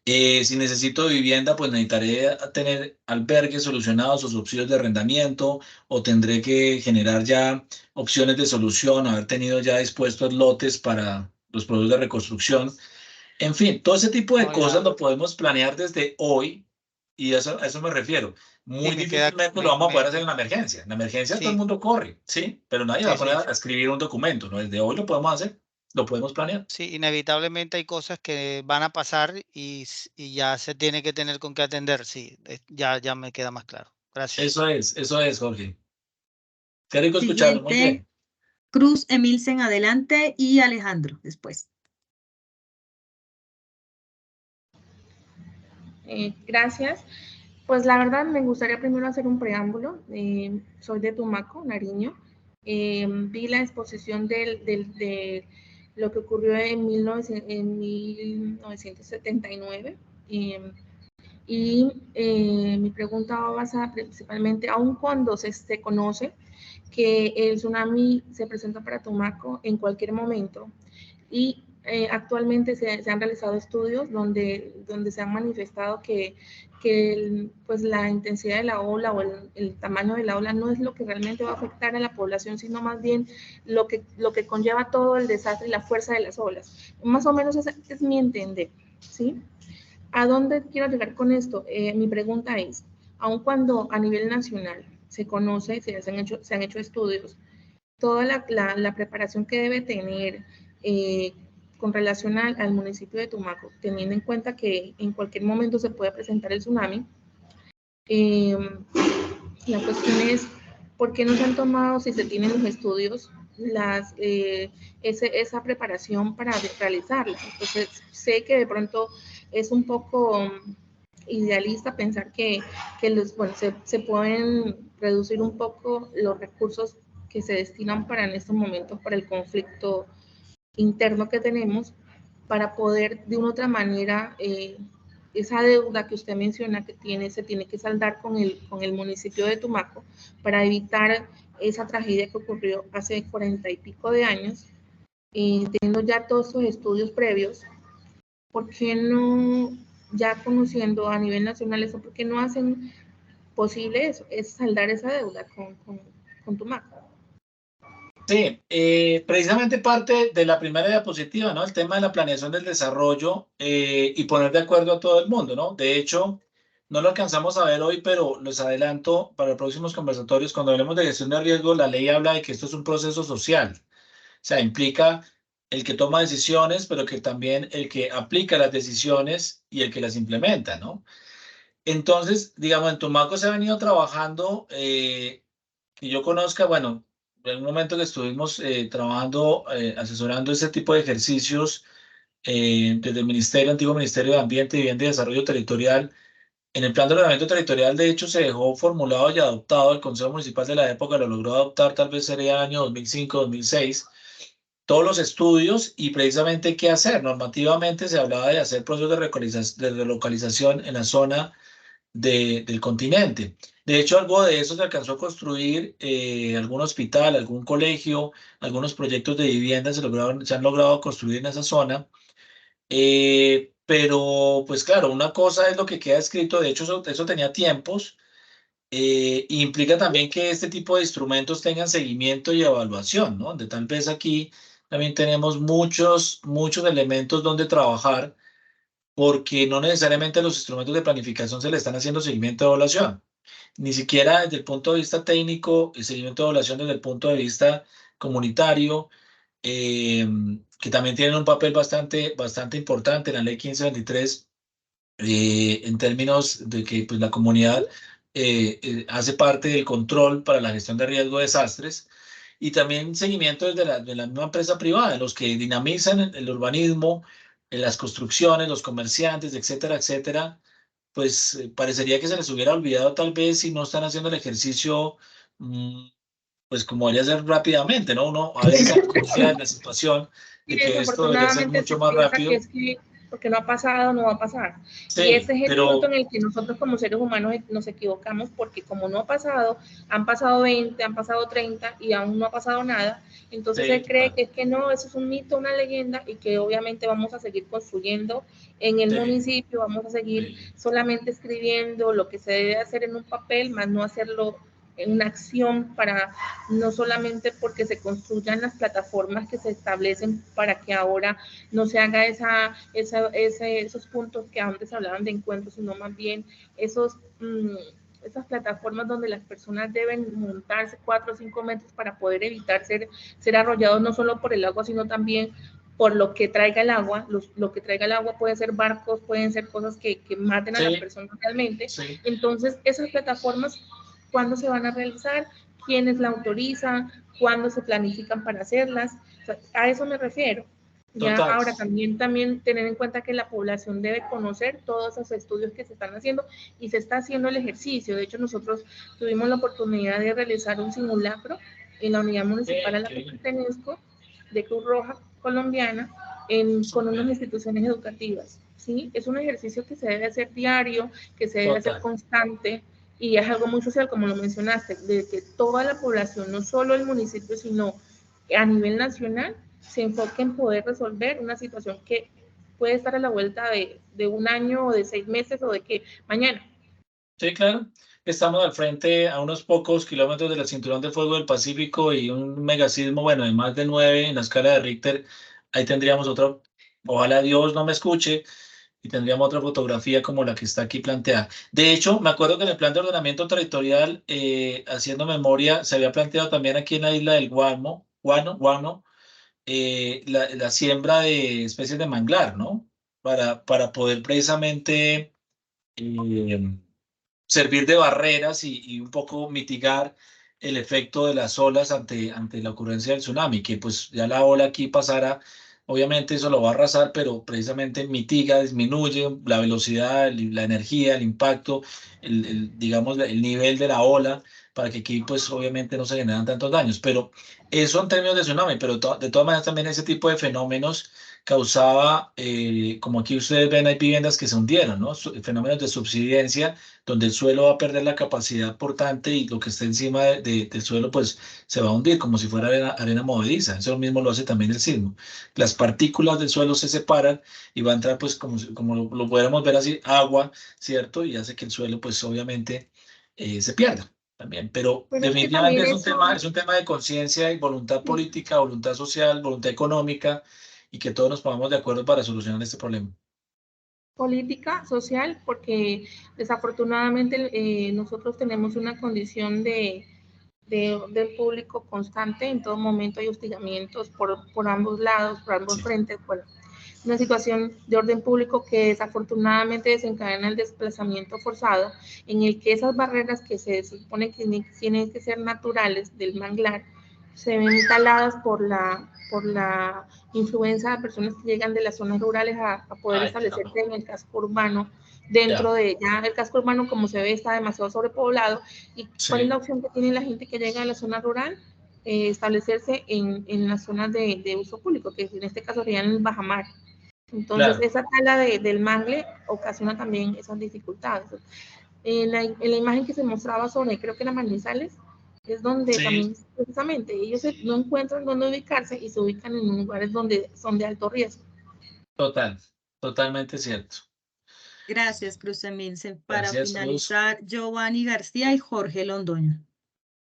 B: Si necesito vivienda, pues necesitaré tener albergues solucionados o subsidios de arrendamiento, o tendré que generar ya opciones de solución, haber tenido ya dispuestos lotes para los procesos de reconstrucción. En fin, todo ese tipo de cosas lo podemos planear desde hoy y a eso me refiero. Muy
H: sí, me queda,
B: difícilmente lo vamos a poder hacer en la emergencia. En la emergencia todo el
H: sí,
B: mundo corre, ¿sí? Pero nadie va a
H: sí,
B: poner
H: sí.
B: a escribir un documento, ¿no? Desde hoy lo podemos hacer, lo podemos planear.
H: Sí, inevitablemente hay cosas que van a pasar y ya se tiene que tener con qué atender. Sí, ya me queda más claro. Gracias.
B: Eso es, Jorge. Qué rico escucharlo, muy
A: Siguiente,
B: bien.
A: Cruz Emilsen, adelante, y Alejandro después.
E: Gracias. Pues la verdad me gustaría primero hacer un preámbulo. Soy de Tumaco, Nariño. Vi la exposición de lo que ocurrió en 1979. Y mi pregunta va basada principalmente, aun cuando se conoce que el tsunami se presenta para Tumaco en cualquier momento, y actualmente se han realizado estudios donde se han manifestado que pues la intensidad de la ola o el tamaño de la ola no es lo que realmente va a afectar a la población, sino más bien lo que conlleva todo el desastre y la fuerza de las olas. Más o menos ese es mi entender, ¿sí? ¿A dónde quiero llegar con esto? Mi pregunta es, aun cuando a nivel nacional se conoce, se han hecho estudios, toda la preparación que debe tener con relación al municipio de Tumaco, teniendo en cuenta que en cualquier momento se puede presentar el tsunami. La cuestión es, ¿por qué no se han tomado, si se tienen los estudios, esa preparación para realizarla? Entonces, sé que de pronto es un poco idealista pensar que se pueden reducir un poco los recursos que se destinan para en estos momentos para el conflicto interno que tenemos, para poder de una u otra manera esa deuda que usted menciona que se tiene que saldar con el municipio de Tumaco para evitar esa tragedia que ocurrió hace 40 y pico de años, teniendo ya todos esos estudios previos. ¿Por qué no, ya conociendo a nivel nacional eso, por qué no hacen posible eso, es saldar esa deuda con Tumaco?
B: Sí, precisamente parte de la primera diapositiva, ¿no? El tema de la planeación del desarrollo y poner de acuerdo a todo el mundo, ¿no? De hecho, no lo alcanzamos a ver hoy, pero les adelanto para los próximos conversatorios, cuando hablemos de gestión de riesgo, la ley habla de que esto es un proceso social. O sea, implica el que toma decisiones, pero que también el que aplica las decisiones y el que las implementa, ¿no? Entonces, digamos, en Tumaco se ha venido trabajando, que yo conozca, bueno, en un momento que estuvimos trabajando, asesorando ese tipo de ejercicios desde el Ministerio, antiguo Ministerio de Ambiente, Vivienda y Desarrollo Territorial. En el plan de ordenamiento territorial, de hecho, se dejó formulado y adoptado, el Consejo Municipal de la época lo logró adoptar, tal vez sería el año 2005, 2006, todos los estudios y precisamente qué hacer. Normativamente se hablaba de hacer procesos de relocalización en la zona del continente. De hecho, algo de eso se alcanzó a construir, algún hospital, algún colegio, algunos proyectos de vivienda se han logrado construir en esa zona. Pero, pues claro, una cosa es lo que queda escrito, de hecho eso tenía tiempos, implica también que este tipo de instrumentos tengan seguimiento y evaluación, ¿no? De tal vez aquí también tenemos muchos elementos donde trabajar, porque no necesariamente los instrumentos de planificación se le están haciendo seguimiento de evaluación, ni siquiera desde el punto de vista técnico, el seguimiento de evaluación desde el punto de vista comunitario, que también tienen un papel bastante importante en la ley 1523, en términos de que pues, la comunidad hace parte del control para la gestión de riesgo de desastres, y también seguimiento desde de la misma empresa privada, los que dinamizan el urbanismo, las construcciones, los comerciantes, etcétera, etcétera. Pues parecería que se les hubiera olvidado tal vez si no están haciendo el ejercicio, pues como debería ser rápidamente, ¿no? Uno a veces se angustia en la situación de que esto debería ser
E: Desafortunadamente
B: mucho
E: se
B: más
E: piensa
B: rápido.
E: que es que porque no ha pasado, no va a pasar.
B: Sí,
E: y ese es el
B: pero
E: punto en el que nosotros como seres humanos nos equivocamos, porque como no ha pasado, han pasado 20, han pasado 30 y aún no ha pasado nada. Entonces
B: sí,
E: él cree
B: claro.
E: que es que no, eso es un mito, una leyenda, y que obviamente vamos a seguir construyendo en el
B: Sí,
E: municipio, vamos a seguir
B: sí.
E: solamente escribiendo lo que se debe hacer en un papel, más no hacerlo en una acción, para no solamente porque se construyan las plataformas que se establecen para que ahora no se haga esos puntos que antes hablaban de encuentros, sino más bien esas plataformas donde las personas deben montarse 4 o 5 metros para poder evitar ser arrollados no solo por el agua, sino también por lo que traiga el agua. Lo que traiga el agua puede ser barcos, pueden ser cosas que maten a las personas realmente.
B: Sí.
E: Entonces, esas plataformas, ¿cuándo se van a realizar? ¿Quiénes la autorizan? ¿Cuándo se planifican para hacerlas? O sea, a eso me refiero. Ya
B: Total.
E: ahora también tener en cuenta que la población debe conocer todos esos estudios que se están haciendo, y se está haciendo el ejercicio. De hecho, nosotros tuvimos la oportunidad de realizar un simulacro en la unidad municipal a la que pertenezco, de Cruz Roja colombiana, con unas instituciones educativas. ¿Sí? Es un ejercicio que se debe hacer diario, que se debe hacer constante, y es algo muy social, como lo mencionaste, de que toda la población, no solo el municipio, sino a nivel nacional, se enfoque en poder resolver una situación que puede estar a la vuelta de un año o de 6 meses o de que mañana.
B: Sí, claro. Estamos al frente, a unos pocos kilómetros del cinturón de fuego del Pacífico, y un megasismo, bueno, de más de 9 en la escala de Richter. Ahí tendríamos otro, ojalá Dios no me escuche, y tendríamos otra fotografía como la que está aquí planteada. De hecho, me acuerdo que en el plan de ordenamiento territorial, haciendo memoria, se había planteado también aquí en la isla del Guano, la siembra de especies de manglar, ¿no? Para poder precisamente servir de barreras y un poco mitigar el efecto de las olas ante la ocurrencia del tsunami, que pues ya la ola aquí pasara, obviamente eso lo va a arrasar, pero precisamente mitiga, disminuye la velocidad, la energía, el impacto, digamos, el nivel de la ola, para que aquí pues obviamente no se generan tantos daños. Pero eso en términos de tsunami, pero de todas maneras también ese tipo de fenómenos causaba, como aquí ustedes ven, hay viviendas que se hundieron, ¿no? Fenómenos de subsidencia, donde el suelo va a perder la capacidad portante y lo que está encima del suelo pues se va a hundir como si fuera arena movediza. Eso mismo lo hace también el sismo. Las partículas del suelo se separan y va a entrar pues como lo podemos ver así, agua, ¿cierto? Y hace que el suelo pues obviamente se pierda también. Pero
E: Pero es que
B: definitivamente
E: también eso,
B: es un tema de conciencia y voluntad política, voluntad social, voluntad económica y que todos nos pongamos de acuerdo para solucionar este problema.
E: política, social, porque desafortunadamente nosotros tenemos una condición del público constante, en todo momento hay hostigamientos por ambos lados, por ambos frentes, bueno, una situación de orden público que desafortunadamente desencadena el desplazamiento forzado, en el que esas barreras que se supone que tienen que ser naturales del manglar, se ven taladas por la influencia de personas que llegan de las zonas rurales a poder establecerse en el casco urbano, dentro de ya el casco urbano, como se ve, está demasiado sobrepoblado. ¿Y cuál es la opción que tiene la gente que llega a la zona rural? Establecerse en las zonas de uso público, que en este caso serían el bajamar. Entonces, esa tala del mangle ocasiona también esas dificultades. En la imagen que se mostraba sobre, creo que era Manizales, es donde también precisamente ellos no encuentran dónde ubicarse y se ubican en lugares donde son de alto riesgo.
B: Totalmente cierto.
A: Gracias, Cruz Emilce. Para
B: Gracias,
A: finalizar, Giovanni García y Jorge Londoño.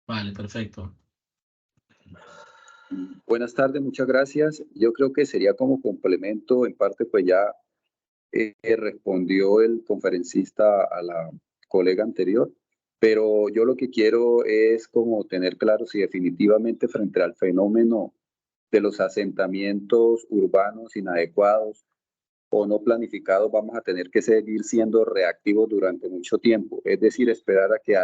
B: Vale, perfecto.
I: Buenas tardes, muchas gracias. Yo creo que sería como complemento, en parte pues ya respondió el conferencista a la colega anterior, pero yo lo que quiero es como tener claro si definitivamente frente al fenómeno de los asentamientos urbanos inadecuados o no planificados vamos a tener que seguir siendo reactivos durante mucho tiempo, es decir, esperar a que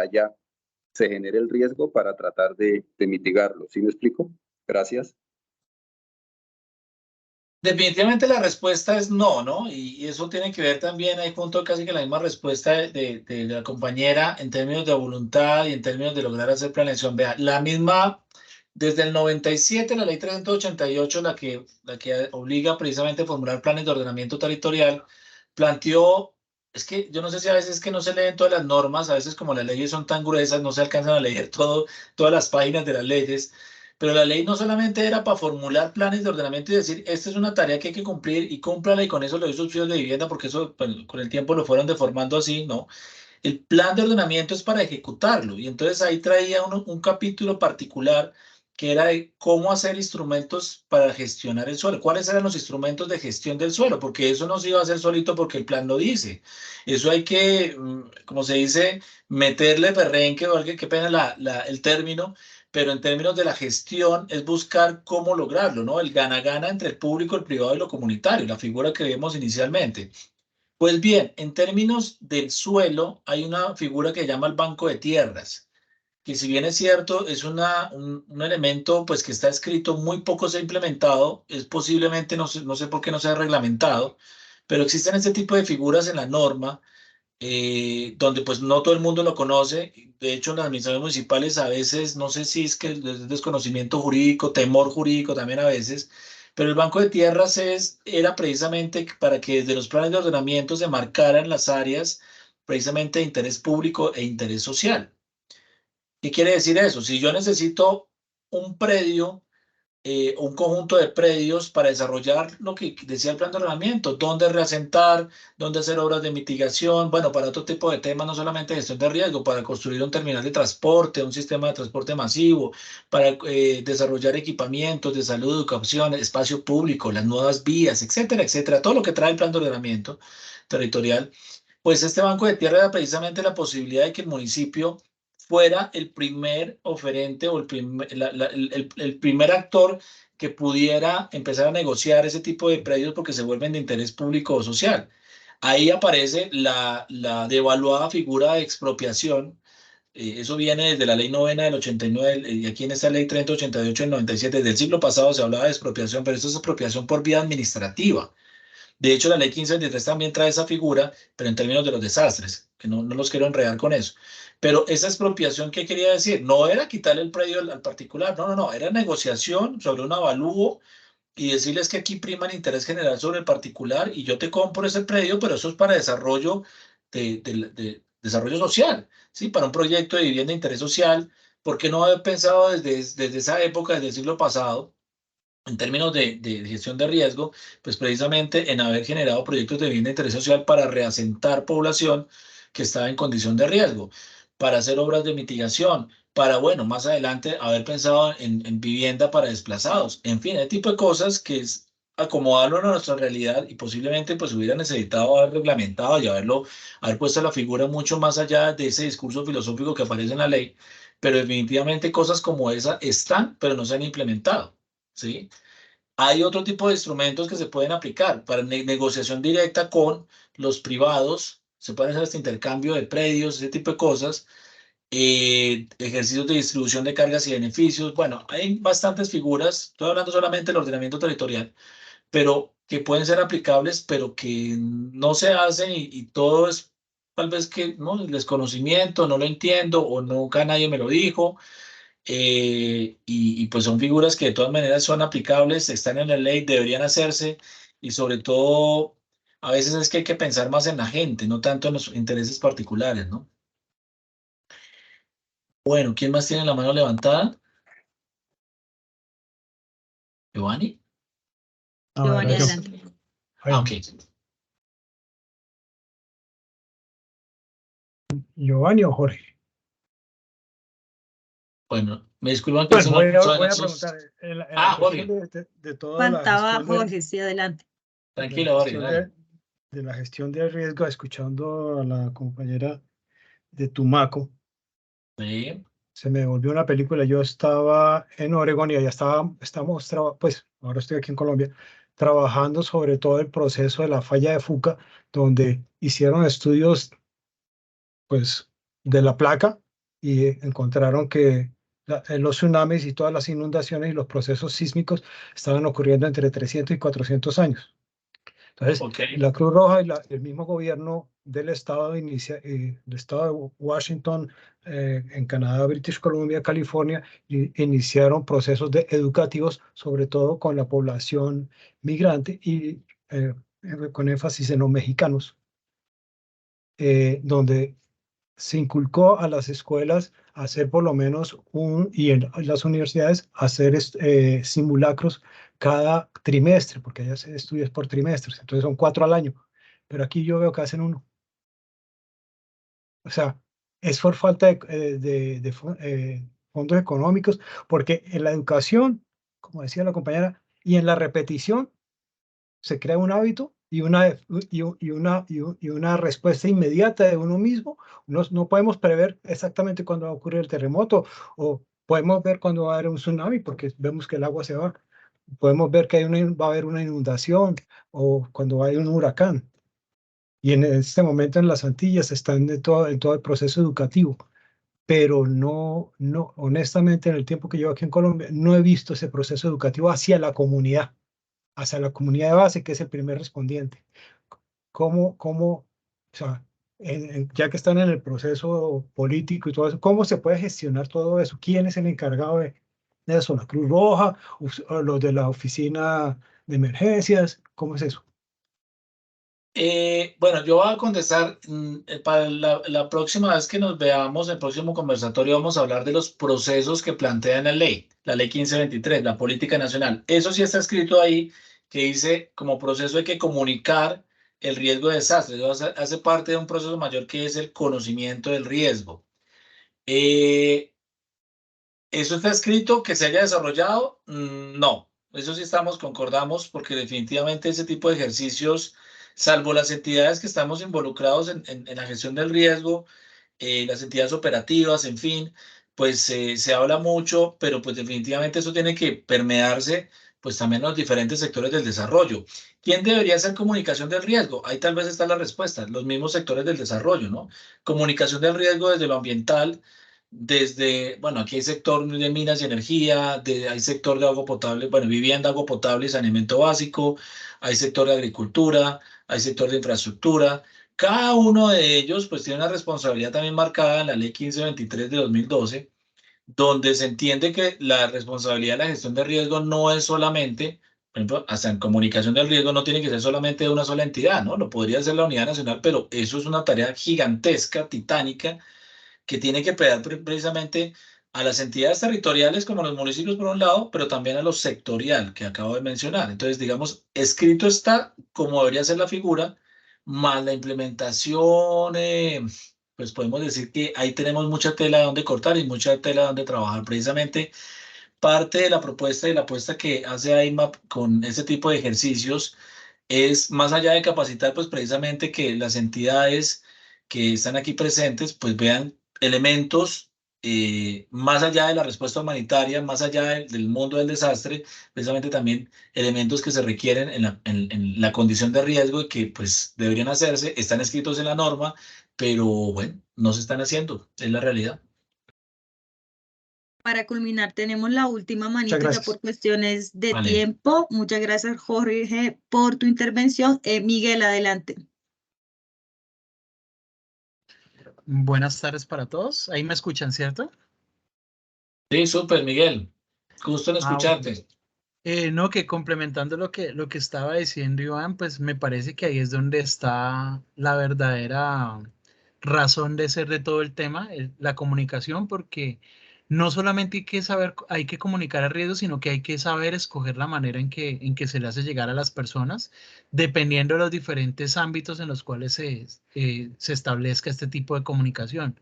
I: se genere el riesgo para tratar de mitigarlo. ¿Sí me explico? Gracias.
B: Definitivamente la respuesta es no, ¿no? Y eso tiene que ver también, hay junto casi que la misma respuesta de la compañera en términos de voluntad y en términos de lograr hacer planeación. Vea, la misma, desde el 97, la ley 388, la que obliga precisamente a formular planes de ordenamiento territorial, planteó, es que yo no sé si a veces que no se leen todas las normas, a veces como las leyes son tan gruesas, no se alcanzan a leer todas las páginas de las leyes. Pero la ley no solamente era para formular planes de ordenamiento y decir, esta es una tarea que hay que cumplir y cúmplala y con eso le doy subsidios de vivienda, porque eso pues, con el tiempo lo fueron deformando así, ¿no? El plan de ordenamiento es para ejecutarlo y entonces ahí traía un capítulo particular que era de cómo hacer instrumentos para gestionar el suelo. ¿Cuáles eran los instrumentos de gestión del suelo? Porque eso no se iba a hacer solito porque el plan lo dice. Eso hay que, como se dice, meterle perrenque o algo, qué pena el término, pero en términos de la gestión es buscar cómo lograrlo, ¿no? El gana-gana entre el público, el privado y lo comunitario, la figura que vimos inicialmente. Pues bien, en términos del suelo, hay una figura que se llama el banco de tierras, que si bien es cierto, es un elemento pues que está escrito, muy poco se ha implementado, es posiblemente, no sé por qué no se ha reglamentado, pero existen este tipo de figuras en la norma, donde pues no todo el mundo lo conoce. De hecho, en las administraciones municipales a veces, no sé si es que es desconocimiento jurídico, temor jurídico también a veces, pero el Banco de Tierras era precisamente para que desde los planes de ordenamiento se marcaran las áreas precisamente de interés público e interés social. ¿Qué quiere decir eso? Si yo necesito un predio un conjunto de predios para desarrollar lo que decía el plan de ordenamiento, dónde reasentar, dónde hacer obras de mitigación, bueno, para otro tipo de temas, no solamente gestión de riesgo, para construir un terminal de transporte, un sistema de transporte masivo, para desarrollar equipamientos de salud, educación, espacio público, las nuevas vías, etcétera, etcétera, todo lo que trae el plan de ordenamiento territorial. Pues este banco de tierra era precisamente la posibilidad de que el municipio fuera el primer oferente o el primer actor que pudiera empezar a negociar ese tipo de predios porque se vuelven de interés público o social. Ahí aparece la devaluada figura de expropiación. Eso viene desde la ley 9 del 89 y aquí en esta ley 3088 del 97. Desde el siglo pasado se hablaba de expropiación, pero esto es expropiación por vía administrativa. De hecho, la ley 1523 también trae esa figura, pero en términos de los desastres, que no los quiero enredar con eso. Pero esa expropiación, ¿qué quería decir? No era quitarle el predio al particular, no, era negociación sobre un avalúo y decirles que aquí prima el interés general sobre el particular y yo te compro ese predio, pero eso es para desarrollo de desarrollo social, ¿sí? Para un proyecto de vivienda de interés social, porque no haber pensado desde esa época, desde el siglo pasado, en términos de gestión de riesgo, pues precisamente en haber generado proyectos de vivienda de interés social para reasentar población que estaba en condición de riesgo, para hacer obras de mitigación, para, bueno, más adelante haber pensado en vivienda para desplazados, en fin, el tipo de cosas que es acomodarlo a nuestra realidad y posiblemente pues hubiera necesitado haber reglamentado y haber puesto la figura mucho más allá de ese discurso filosófico que aparece en la ley, pero definitivamente cosas como esa están, pero no se han implementado. ¿Sí? Hay otro tipo de instrumentos que se pueden aplicar para negociación directa con los privados. Se puede hacer este intercambio de predios, ese tipo de cosas. Ejercicios de distribución de cargas y beneficios. Bueno, hay bastantes figuras. Estoy hablando solamente del ordenamiento territorial, pero que pueden ser aplicables, pero que no se hacen y todo es tal vez que no, el desconocimiento, no lo entiendo o nunca nadie me lo dijo. Pues son figuras que de todas maneras son aplicables, están en la ley, deberían hacerse y sobre todo a veces es que hay que pensar más en la gente, no tanto en los intereses particulares, ¿no? Bueno, ¿quién más tiene la mano levantada? ¿Giovanni?
A: Giovanni,
J: yo.
A: adelante.
B: Ok.
J: ¿Giovanni o Jorge?
B: Bueno, me disculpan que
J: Pues
B: eso
J: voy
B: no
J: a
B: esos...
J: preguntar, en la
B: Jorge.
J: cuestión de toda la
A: Faltaba
J: gestión
A: Jorge, sí, adelante.
B: Tranquilo, Jorge, dale.
J: de la gestión de riesgo, escuchando a la compañera de Tumaco,
B: Sí.
J: se me volvió una película. Yo estaba en Oregón y allá estamos, pues ahora estoy aquí en Colombia, trabajando sobre todo el proceso de la falla de Fuca, donde hicieron estudios pues de la placa y encontraron que los tsunamis y todas las inundaciones y los procesos sísmicos estaban ocurriendo entre 300 y 400 años. Entonces,
B: Okay.
J: la Cruz Roja y el mismo gobierno del estado, del estado de Washington, en Canadá, British Columbia, California, iniciaron procesos educativos, sobre todo con la población migrante y con énfasis en los mexicanos, donde se inculcó a las escuelas hacer por lo menos y en las universidades hacer simulacros cada trimestre, porque allá se estudia por trimestres, entonces son 4 al año, pero aquí yo veo que hacen 1. O sea, es por falta de fondos económicos, porque en la educación, como decía la compañera, y en la repetición, se crea un hábito y una respuesta inmediata de uno mismo. No podemos prever exactamente cuándo va a ocurrir el terremoto o podemos ver cuándo va a haber un tsunami porque vemos que el agua se va. Podemos ver que va a haber una inundación o cuando hay un huracán. Y en este momento en las Antillas están en todo el proceso educativo. Pero honestamente, en el tiempo que llevo aquí en Colombia, no he visto ese proceso educativo hacia la comunidad de base, que es el primer respondiente. O sea, ya que están en el proceso político y todo eso, cómo se puede gestionar todo eso? ¿Quién es el encargado de eso? ¿La Cruz Roja? ¿O los de la oficina de emergencias? ¿Cómo es eso?
B: Bueno, yo voy a contestar para la próxima vez que nos veamos, el próximo conversatorio, vamos a hablar de los procesos que plantea la ley 1523, la política nacional. Eso sí está escrito ahí, que dice como proceso hay que comunicar el riesgo de desastres. Eso hace parte de un proceso mayor que es el conocimiento del riesgo. ¿Eso está escrito que se haya desarrollado? No, eso sí concordamos, porque definitivamente ese tipo de ejercicios, salvo las entidades que estamos involucrados en la gestión del riesgo, las entidades operativas, en fin, pues se habla mucho, pero pues definitivamente eso tiene que permearse pues también en los diferentes sectores del desarrollo. ¿Quién debería hacer comunicación del riesgo? Ahí tal vez está la respuesta, los mismos sectores del desarrollo, ¿no? Comunicación del riesgo desde lo ambiental, desde, bueno, aquí hay sector de minas y energía, hay sector de agua potable, bueno, vivienda, agua potable y saneamiento básico, hay sector de agricultura, hay sector de infraestructura. Cada uno de ellos pues tiene una responsabilidad también marcada en la ley 1523 de 2012, donde se entiende que la responsabilidad de la gestión de riesgo no es solamente, por ejemplo, hasta en comunicación del riesgo no tiene que ser solamente de una sola entidad, ¿no? Lo podría hacer la unidad nacional, pero eso es una tarea gigantesca, titánica, que tiene que pegar precisamente a las entidades territoriales como los municipios por un lado, pero también a lo sectorial que acabo de mencionar. Entonces, digamos, escrito está como debería ser la figura, más la implementación, pues podemos decir que ahí tenemos mucha tela de donde cortar y mucha tela de donde trabajar. Precisamente parte de la propuesta y la apuesta que hace AIMAP con este tipo de ejercicios es, más allá de capacitar, pues precisamente que las entidades que están aquí presentes, pues vean elementos más allá de la respuesta humanitaria, más allá del mundo del desastre, precisamente también elementos que se requieren en la condición de riesgo y que pues deberían hacerse, están escritos en la norma, pero bueno, no se están haciendo, es la realidad.
A: Para culminar, tenemos la última
J: Muchas
A: manito ya
J: gracias.
A: por cuestiones de
B: Vale.
A: tiempo. Muchas gracias, Jorge, por tu intervención. Miguel, adelante.
K: Buenas tardes para todos. Ahí me escuchan, ¿cierto?
B: Sí, súper, Miguel. Gusto en
K: Bueno.
B: escucharte.
K: No, que complementando lo que estaba diciendo Iván, pues me parece que ahí es donde está la verdadera razón de ser de todo el tema, la comunicación, porque no solamente hay que saber, hay que comunicar el riesgo, sino que hay que saber escoger la manera en que se le hace llegar a las personas, dependiendo de los diferentes ámbitos en los cuales se establezca este tipo de comunicación.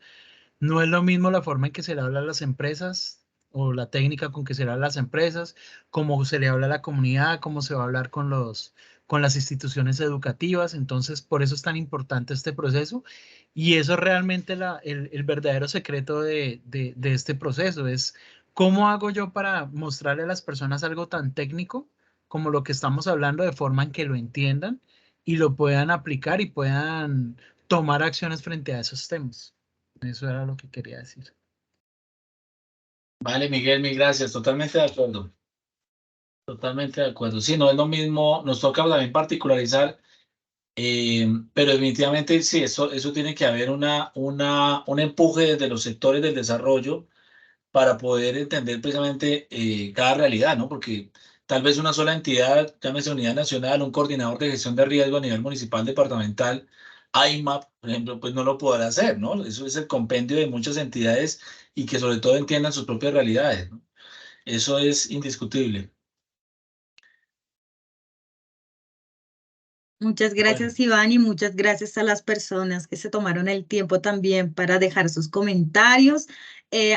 K: No es lo mismo la forma en que se le habla a las empresas o la técnica con que se le habla a las empresas, cómo se le habla a la comunidad, cómo se va a hablar con las instituciones educativas. Entonces, por eso es tan importante este proceso. Y eso es realmente el verdadero secreto de este proceso. Es cómo hago yo para mostrarle a las personas algo tan técnico como lo que estamos hablando, de forma en que lo entiendan y lo puedan aplicar y puedan tomar acciones frente a esos temas. Eso era lo que quería decir.
B: Vale, Miguel, mil gracias. Totalmente de acuerdo. Totalmente de acuerdo. Sí, no es lo mismo, nos toca también particularizar, pero definitivamente sí, eso tiene que haber un empuje desde los sectores del desarrollo para poder entender precisamente cada realidad, ¿no? Porque tal vez una sola entidad, llámese Unidad Nacional, un coordinador de gestión de riesgo a nivel municipal, departamental, AIMAP, por ejemplo, pues no lo podrá hacer, ¿no? Eso es el compendio de muchas entidades y que sobre todo entiendan sus propias realidades, ¿no? Eso es indiscutible.
A: Muchas
B: Bueno,
A: gracias, Iván, y muchas gracias a las personas que se tomaron el tiempo también para dejar sus comentarios,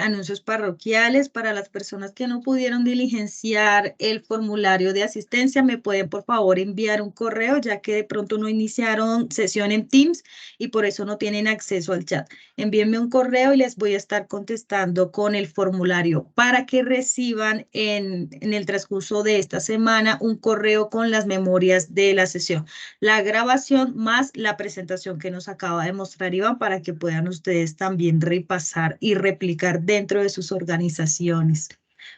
A: anuncios parroquiales. Para las personas que no pudieron diligenciar el formulario de asistencia, me pueden por favor enviar un correo, ya que de pronto no iniciaron sesión en Teams y por eso no tienen acceso al chat. Envíenme un correo y les voy a estar contestando con el formulario para que reciban en el transcurso de esta semana un correo con las memorias de la sesión, la grabación más la presentación que nos acaba de mostrar Iván, para que puedan ustedes también repasar y replicar dentro de sus organizaciones.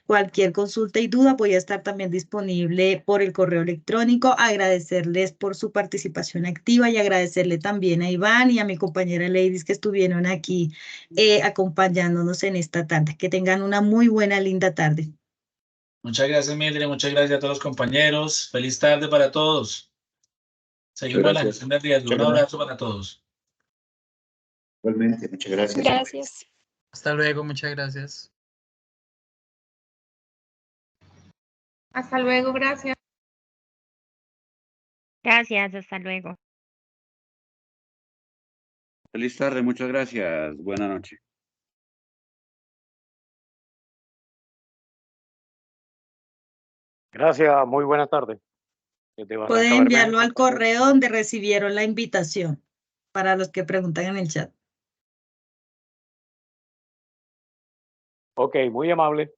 A: Cualquier consulta y duda, voy a estar también disponible por el correo electrónico. Agradecerles por su participación activa y agradecerle también a Iván y a mi compañera Ladies que estuvieron aquí acompañándonos en esta tarde. Que tengan una muy buena, linda tarde.
B: muchas gracias, Mildred, muchas gracias a todos los compañeros. Feliz tarde para todos. Seguimos en la
I: gracias.
B: gestión del riesgo. Un
C: Muchas gracias.
B: abrazo para todos.
C: Igualmente, muchas gracias.
L: Gracias.
K: Hasta luego, muchas gracias.
E: Hasta luego, gracias.
G: Gracias, hasta luego.
M: Feliz tarde, muchas gracias. Buenas noches.
N: Gracias, muy buena tarde.
A: Pueden enviarlo al correo donde recibieron la invitación, para los que preguntan en el chat.
N: Ok, muy amable.